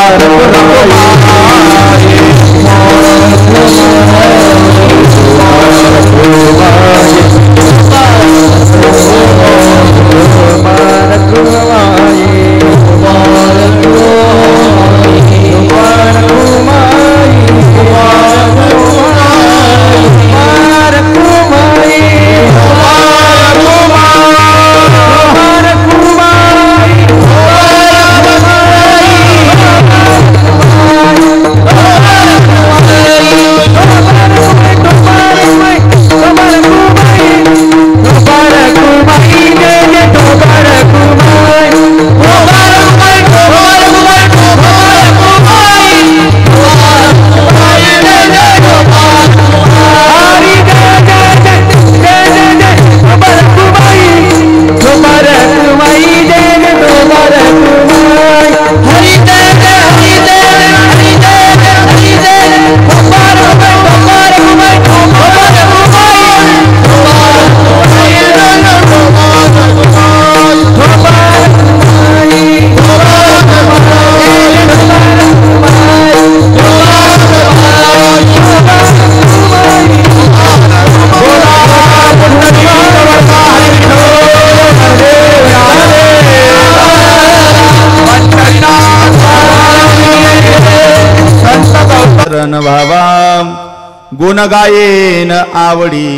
गुण गायेन आवडी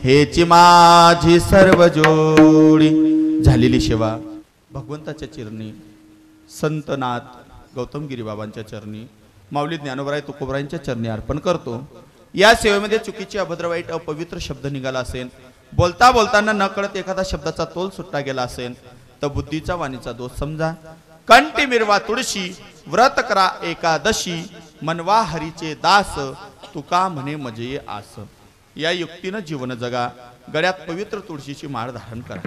हेची माझी सर्व जोडी. झालेली सेवा भगवंताच्या चरणी, संतनाथ गौतमगिरी बाबांच्या चरणी, माऊली ज्ञानोबराय तुकोबरायांच्या चरणी अर्पण करतो. या सेवेमध्ये चुकीची, अभद्र, वाईट, अपवित्र शब्द निघाला असेल, बोलता बोलताना न कळत एखादा शब्दाचा तोल सुट्टा गेला असेल तर बुद्धीचा वाणीचा दोष समजा. कंठी मिरवा तुळशी, व्रत करा एकादशी, मनवा हरीचे दास, तुका म्हणे मजे आस. या युक्तीनं जीवन जगा, गळ्यात पवित्र तुळशीची माळ धारण करा.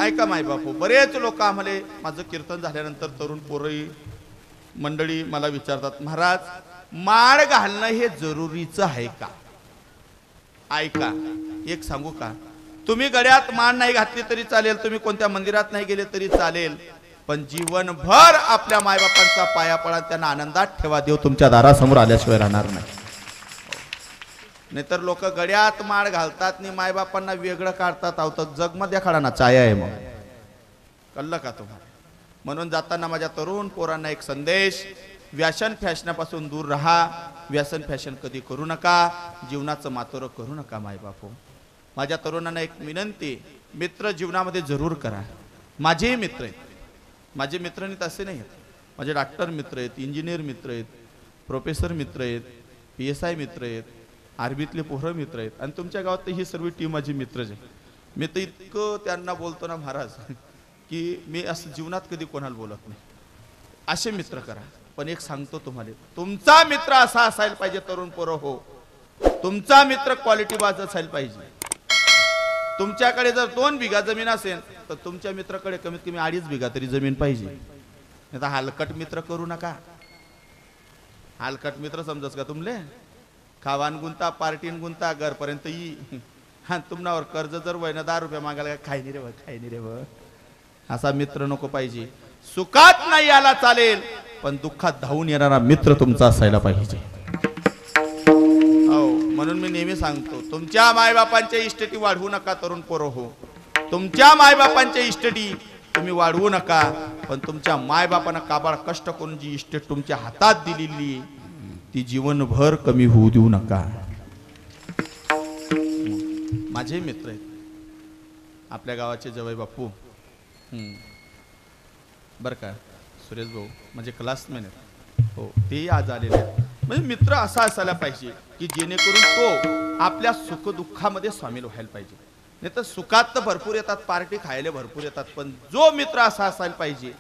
ऐका माय बापू, बरेच लोक आम्हाला माझं कीर्तन झाल्यानंतर तरुण पोरई मंडळी मला विचारतात, महाराज माळ घालणं हे जरुरीचं आहे का? ऐका, एक सांगू का, तुम्ही गळ्यात माळ नाही घातली तरी चालेल, तुम्ही कोणत्या मंदिरात नाही गेले तरी चालेल, पण जीवनभर आपल्या मायबापांचा पाया पडा, त्यांना आनंदात ठेवा. देव तुमच्या दारासमोर आल्याशिवाय राहणार नाही. नाहीतर लोक गळ्यात माळ घालतात आणि मायबापांना वेगळं काढतात. आवतं जगमध्ये काढा ना, छाया आहे. मग कळलं का तुम्हाला? म्हणून जाताना माझ्या तरुण पोरांना एक संदेश, व्यसन फॅशनापासून दूर राहा. व्यसन फॅशन कधी करू नका, जीवनाचं मातोरं करू नका मायबापू. माझ्या तरुणांना एक विनंती, मित्र जीवनामध्ये जरूर करा. माझेही मित्र आहेत, माझे मित्र नाहीत असे नाही आहेत. माझे डॉक्टर मित्र आहेत, इंजिनियर मित्र आहेत, प्रोफेसर मित्र आहेत, PSI मित्र आहेत, आर्मीतले पोरं मित्र आहेत. आणि तुमच्या गावात ही सर्व टीम माझी मित्रच आहे. मी तर इतकं त्यांना बोलतो ना महाराज, की मी असं जीवनात कधी कोणाला बोलत नाही. असे मित्र करा. पण एक सांगतो तुम्हाला, तुमचा मित्र असा असायला पाहिजे तरुण पोरं हो, तुमचा मित्र क्वालिटी बाज असायला पाहिजे. तुमच्याकडे जर 2 बिघा जमीन असेल तर तुमच्या मित्राकडे कमीत कमी 2.5 बिघा तरी जमीन पाहिजे. नाही तर हलकट मित्र करू नका. हलकट मित्र समजस का तुमले? खावान गुंता, पार्टीन गुंता, घरपर्यंत यी. हा, तुम्हावर कर्ज जर वयना 10 रुपये मागायला, खाय नाही रे व, खाय नाही रे व, असा मित्र नको पाहिजे. सुखात नाही आला चालेल, पण दुःखात धावून येणारा मित्र तुमचा असायला पाहिजे. हो, म्हणून मी नेहमी सांगतो, तुमच्या मायबापांच्या इस्टेटी वाढवू नका तरुण पोरं हो. तुमच्या मायबापांच्या इस्टेटी तुम्ही वाढवू नका, पण तुमच्या मायबापांना काबाड कष्ट करून जी इस्टेट तुमच्या हातात दिलेली ती जीवनभर कमी होऊ देऊ नका. माझे मित्र आहेत आपल्या गावाचे जवळ बापू, बरं का, सुरेश भाऊ म्हणजे क्लासमेट आहेत. हो, तेही आज आलेले आहेत. म्हणजे मित्र असा असायला पाहिजे की जेणेकरून तो आपल्या सुखदुःखामध्ये सामील व्हायला पाहिजे. नाही तर सुखात तर भरपूर येतात, पार्टी खायला भरपूर येतात, पण जो मित्र असा असायला पाहिजे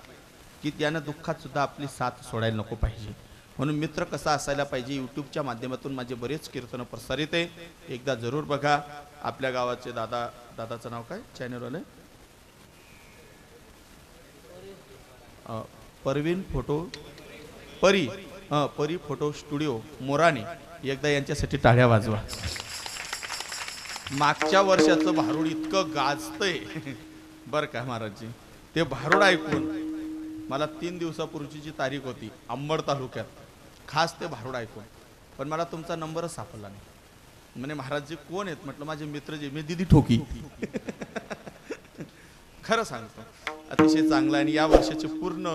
की त्यानं दुःखात सुद्धा आपली साथ सोडायला नको पाहिजे. म्हणून मित्र कसा असायला पाहिजे, यूट्यूबच्या माध्यमातून माझे बरेच कीर्तन प्रसारित आहे, एकदा जरूर बघा. आपल्या गावाचे दादाचं नाव काय चॅनलवाले? परवीन फोटो परी फोटो स्टुडिओ मोराने, एकदा यांच्यासाठी टाळ्या वाजवा. मागच्या वर्षाचं भारूड इतकं गाजतंय बरं का महाराजजी, ते भारूड ऐकून मला 3 दिवसापूर्वीची तारीख होती अंबड तालुक्यात, खास ते भारूड ऐकून, पण मला तुमचा नंबरच सापडला नाही. म्हणे महाराजजी कोण आहेत? म्हटलं माझे मित्र जे, मी दिदी ठोकी. खरं सांगतो अतिशय चांगला. आणि या वर्षाचे पूर्ण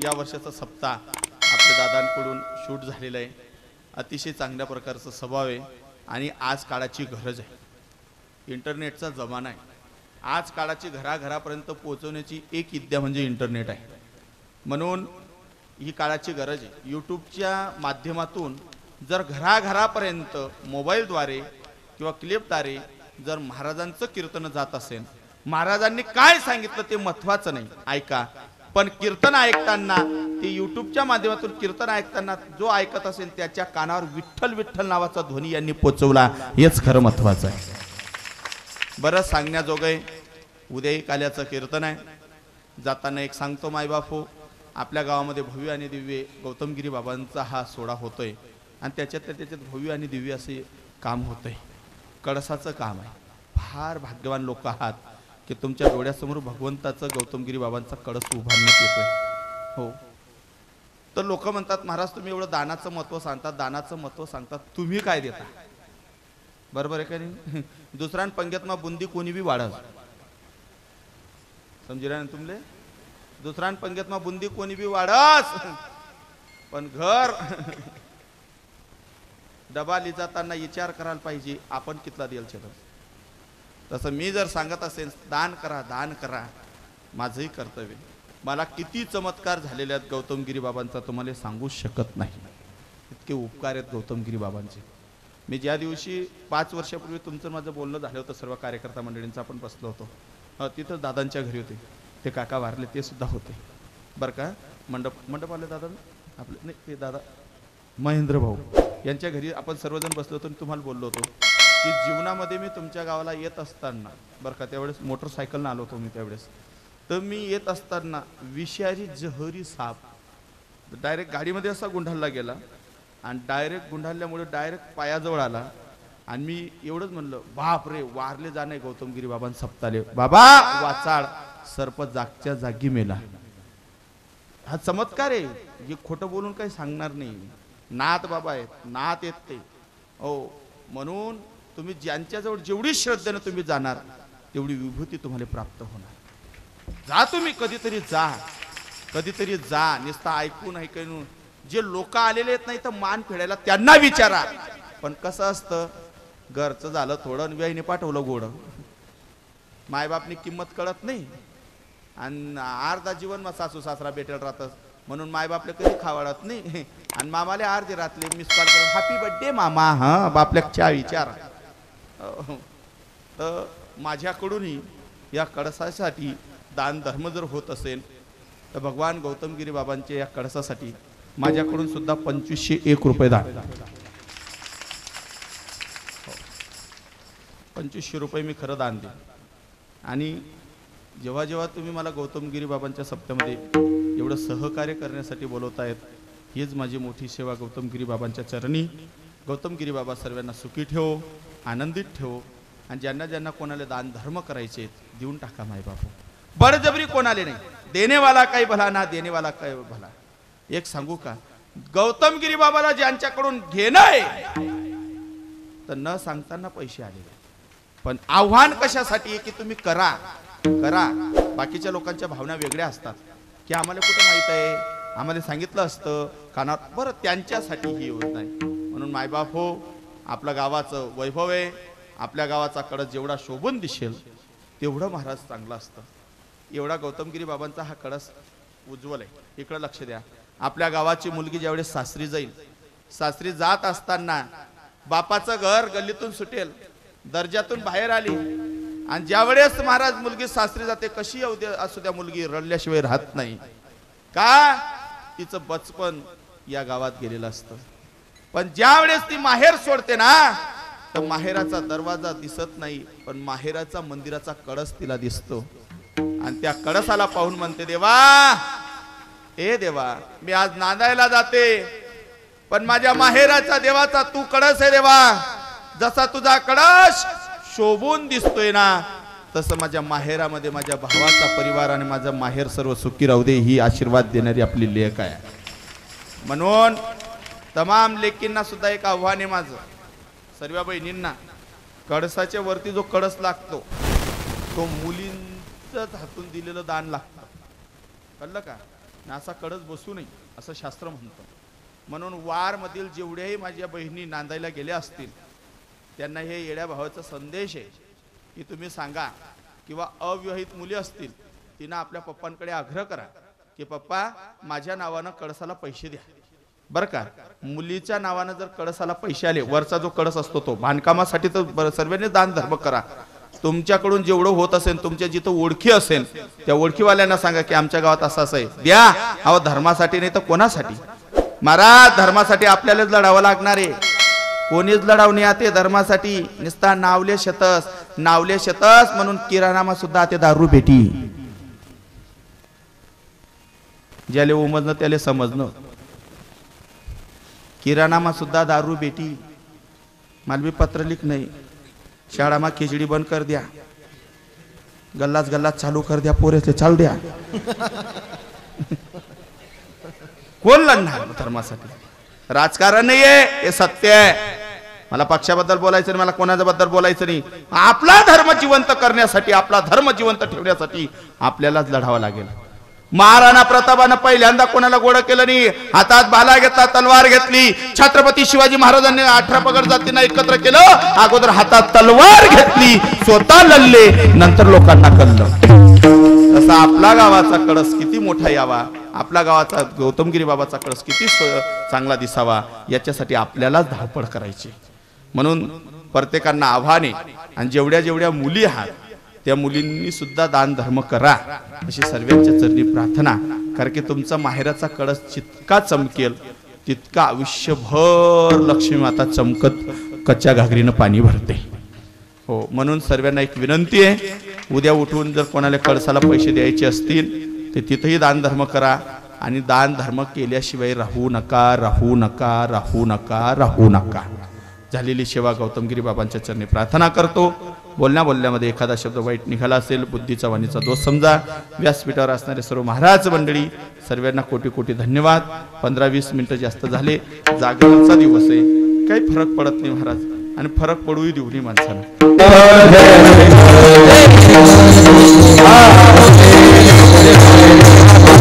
या वर्षाचा सप्ताह आपल्या दादांकडून शूट झालेला आहे. अतिशय चांगल्या प्रकारचा स्वभाव आहे. आणि आज काळाची गरज आहे, इंटरनेटचा जमाना आहे. आज काळाची घराघरापर्यंत पोहोचवण्याची एक विद्या म्हणजे इंटरनेट आहे. म्हणून ही काळाची गरज आहे. यूट्यूबच्या माध्यमातून जर घराघरापर्यंत मोबाईलद्वारे किंवा क्लिपद्वारे जर महाराजांचं कीर्तन जात असेल, महाराजांनी काय सांगितलं ते महत्वाचं नाही, ऐका, पण कीर्तन ऐकताना ते यूट्यूबच्या माध्यमातून कीर्तन ऐकताना जो ऐकत असेल त्याच्या कानावर विठ्ठल विठ्ठल नावाचा ध्वनी यांनी पोचवला, हेच खरं महत्वाचं आहे. बरंच सांगण्याजोगं आहे. उद्याही काल्याचं कीर्तन आहे. जाताना एक सांगतो मायबापू, आपल्या गावामध्ये भव्य आणि दिव्य गौतमगिरी बाबांचा हा सोहळा होतोय आणि त्याच्यात भव्य आणि दिव्य असे काम होतंय, कळसाचं काम आहे. फार भाग्यवान लोक आहात की तुमच्या डोळ्यासमोर भगवंताचं गौतमगिरी बाबांचा कळस उभारण्यात येतोय. हो, तर लोक म्हणतात महाराज तुम्ही एवढं दानाचं महत्त्व सांगतात, दानाचं महत्त्व सांगतात, तुम्ही काय देता? बरोबर आहे का नाही? दुसऱ्यां पंगत मग बुंदी कोणी बी वाढत, समजिरा ना तुमले? दुसऱ्यां पंगत मग बुंदी कोणी बी वाढस, पण घर डबा लिजाताना विचार करायला पाहिजे आपण कितला देल छेद. तसं मी जर सांगत असेल दान करा दान करा, माझंही कर्तव्य. मला किती चमत्कार झालेले आहेत गौतमगिरी बाबांचा तुम्हाला सांगू शकत नाही. इतके उपकार आहेत गौतमगिरी बाबांचे. मी ज्या दिवशी 5 वर्षापूर्वी तुमचं माझं बोलणं झालं होतं सर्व कार्यकर्ता मंडळींचं, आपण बसलो होतो तिथं दादांच्या घरी होते. ते काका वारले ते सुद्धा होते बरं का. मंडप आले दादा आपले नाही ते दादा महेंद्र भाऊ यांच्या घरी आपण सर्वजण बसलो होतो. तुम्हाला बोललो होतो की जीवनामध्ये मी तुमच्या गावाला येत असताना बरं का, त्यावेळेस मोटरसायकलनं आलो होतो मी त्यावेळेस. तर मी येत असताना विषारी जहरी साप डायरेक्ट गाडीमध्ये असा गुंढाळला गेला आणि डायरेक्ट गुंढाळल्यामुळे डायरेक्ट पायाजवळ आला. आणि मी एवढंच म्हणलं बाप रे वारले जाणे गौतमगिरी बाबां सप्ताले. बाबा वाचाळ सर्प जागच्या जागी मेला. हा चमत्कार आहे. हे खोटं बोलून काही सांगणार नाही. नाथ बाबा आहेत, नाथ येत ते हो. म्हणून तुम्ही ज्यांच्याजवळ जेवढी श्रद्धेनं तुम्ही जाणार तेवढी विभूती तुम्हाला प्राप्त होणार. जा तुम्ही कधीतरी जा, कधीतरी जा. नुसतं ऐकून ऐकून जे लोक आलेले आहेत नाही तर मान फेडायला त्यांना विचारा. पण कसं असतं घरचं झालं थोडं वेळीने पाठवलं गोड. मायबापनी किंमत कळत नाही आणि अर्धा जीवन मग सासू सासरा भेटेल राहतात म्हणून मायबापले कधी खावाळत नाही. आणि मामाले अर्धे रातले मिस कॉल कर हॅपी बर्थडे मामा. हा बापल्या च्या विचार. तर माझ्याकडूनही या कळसासाठी दान धर्म जर होत असेल तर भगवान गौतमगिरी बाबांच्या या कळसासाठी माझ्याकडून सुद्धा 2501 रुपये दान. 2500 रुपये मी खरं दान देईन. आणि जेव्हा जेव्हा तुम्ही मला गौतमगिरी बाबांच्या सप्त्यामध्ये एवढं सहकार्य करण्यासाठी बोलवतायत, हीच माझी मोठी सेवा गौतमगिरी बाबांच्या चरणी. गौतमगिरी बाबा सर्वांना सुखी ठेवो, आनंदित ठेवो. आणि ज्यांना ज्यांना कोणाला दान धर्म करायचे देऊन टाका माय बापू. बळजबरी कोणाले नाही. देणेवाला काही भला ना देणेवाला काही भला. एक सांगू का, गौतमगिरी बाबाला ज्यांच्याकडून घेणं आहे तर न सांगताना पैसे आलेले, पण आव्हान कशासाठी आहे की तुम्ही करा करा. बाकीच्या लोकांच्या भावना वेगळ्या असतात की आम्हाला कुठं माहित आहे, आम्हाला सांगितलं असतं कानावर. बरं त्यांच्यासाठी ही योजना आहे. म्हणून मायबाप हो, आपल्या गावाचं वैभव आहे, आपल्या गावाचा कळस जेवढा शोभून दिसेल तेवढं महाराज चांगलं असतं. एवढा गौतमगिरी बाबांचा हा कळस उज्ज्वल आहे. इकडं लक्ष द्या. आपल्या गावाची मुलगी ज्यावेळेस सासरी जाईल, सासरी जात असताना बापाचं घर गल्लीतून सुटेल, दर्जातून बाहेर आली आणि ज्यावेळेस महाराज मुलगी सासरी जाते, कशी असू द्या मुलगी रडल्याशिवाय राहत नाही. का तिचं बचपन या गावात गेलेलं असतं. पण ज्यावेळेस ती माहेर सोडते ना तर माहेराचा दरवाजा दिसत नाही, पण माहेराचा मंदिराचा कळस तिला दिसतो. आणि त्या कळसाला पाहून म्हणते देवा, ए देवा, मी आज नांदायला जाते पण माझ्या माहेराच्या देवाचा तू कळस आहे देवा. जसा तुझा कळस शोभून दिसतोय ना तसं माझ्या माहेरामध्ये माझ्या भावाचा परिवार आणि माझा माहेर सर्व सुखी राहू दे, ही आशीर्वाद देणारी आपली लेक आहे. म्हणून तमाम लेकींना सुद्धा एक आव्हान आहे माझं, सर्व बहिणींना. कळसाच्या वरती जो कळस लागतो तो मुलींचंच हातून दिलेलं दान लागतं, कळलं का. असा कळस बसू नये असं शास्त्र म्हणतं. म्हणून वार मधील जेवढ्याही माझ्या बहिणी नांदायला गेल्या असतील त्यांना हे येड्या भावाचा संदेश आहे की तुम्ही सांगा, किंवा अविवाहित मुली असतील तिनं आपल्या पप्पांकडे आग्रह करा की पप्पा माझ्या नावानं कळसाला पैसे द्या. बरं का, मुलीच्या नावानं जर कळसाला पैसे आले, वरचा जो कळस असतो तो बांधकामासाठी, तर सर्वांनी दान धर्म करा. तुमच्याकडून जेवढं होत असेल, तुमच्या जिथं ओळखी असेल त्या ओळखीवाल्यांना सांगा की आमच्या गावात असं असं आहे, द्या. अहो धर्मासाठी नाही तर कोणासाठी महाराज, धर्मासाठी आपल्यालाच लढावं लागणार आहे. कोणीच लढावणे आते धर्मासाठी. निस्ता नावले शतस, नावले शतस म्हणून किराणामा सुद्धा ते दारू भेटी. ज्याले उमजणं त्याले समजणं. किराणामा सुद्धा दारू भेटी. मालवी पत्र लिख नाही, शाळामा खिचडी बंद कर द्या, गल्लाच गल्लाच चालू कर द्या, पोरेसले चालू द्या. कोण लढणार धर्मासाठी? राजकारण नाहीये, हे सत्य आहे. मला पक्षाबद्दल बोलायचं नाही, मला कोणाच्याबद्दल बोलायचं नाही. आपला धर्म जिवंत करण्यासाठी, आपला धर्म जिवंत ठेवण्यासाठी आपल्यालाच लढावं लागेल. महाराणा प्रतापानं पहिल्यांदा कोणाला गोड केलं नाही. हातात भाला घेतला, तलवार घेतली. छत्रपती शिवाजी महाराजांनी 18 पगड जातींना एकत्र केलं. अगोदर हातात तलवार घेतली, स्वतः लढले, नंतर लोकांना कळलं. तसा आपला गावाचा कळस किती मोठा यावा, आपला गावाचा गौतमगिरी बाबाचा कळस किती चांगला दिसावा, याच्यासाठी आपल्यालाच धावपळ करायची. म्हणून प्रत्येकांना आव्हाने, आणि जेवढ्या जेवढ्या मुली आहात त्या मुलींनी सुद्धा दान धर्म करा, अशी सर्वांच्या चरणी प्रार्थना. कारण की तुमचा माहेराचा कळस जितका चमकेल तितका आयुष्यभर लक्ष्मी माता चमकत कच्च्या घागरीनं पाणी भरते. हो, म्हणून सर्वांना एक विनंती आहे, उद्या उठून जर कोणाला कळसाला पैसे द्यायचे असतील तर तिथेही दान धर्म करा. आणि दान धर्म केल्याशिवाय राहू नका, राहू नका, राहू नका, राहू नका. झालेली सेवा गौतमगिरी बाबांच्या चरणी प्रार्थना करतो. बोलण्यामध्ये एखादा शब्द वाईट निघाला असेल, बुद्धीचा वाणीचा दोष समजा. व्यासपीठावर असणारे सर्व महाराज मंडळी सर्वांना कोटी कोटी धन्यवाद. 15-20 मिनिटं जास्त झाले. जागरणाचा दिवस आहे, काही फरक पडत नाही महाराज, आणि फरक पडूही देऊ नये माणसानं. जय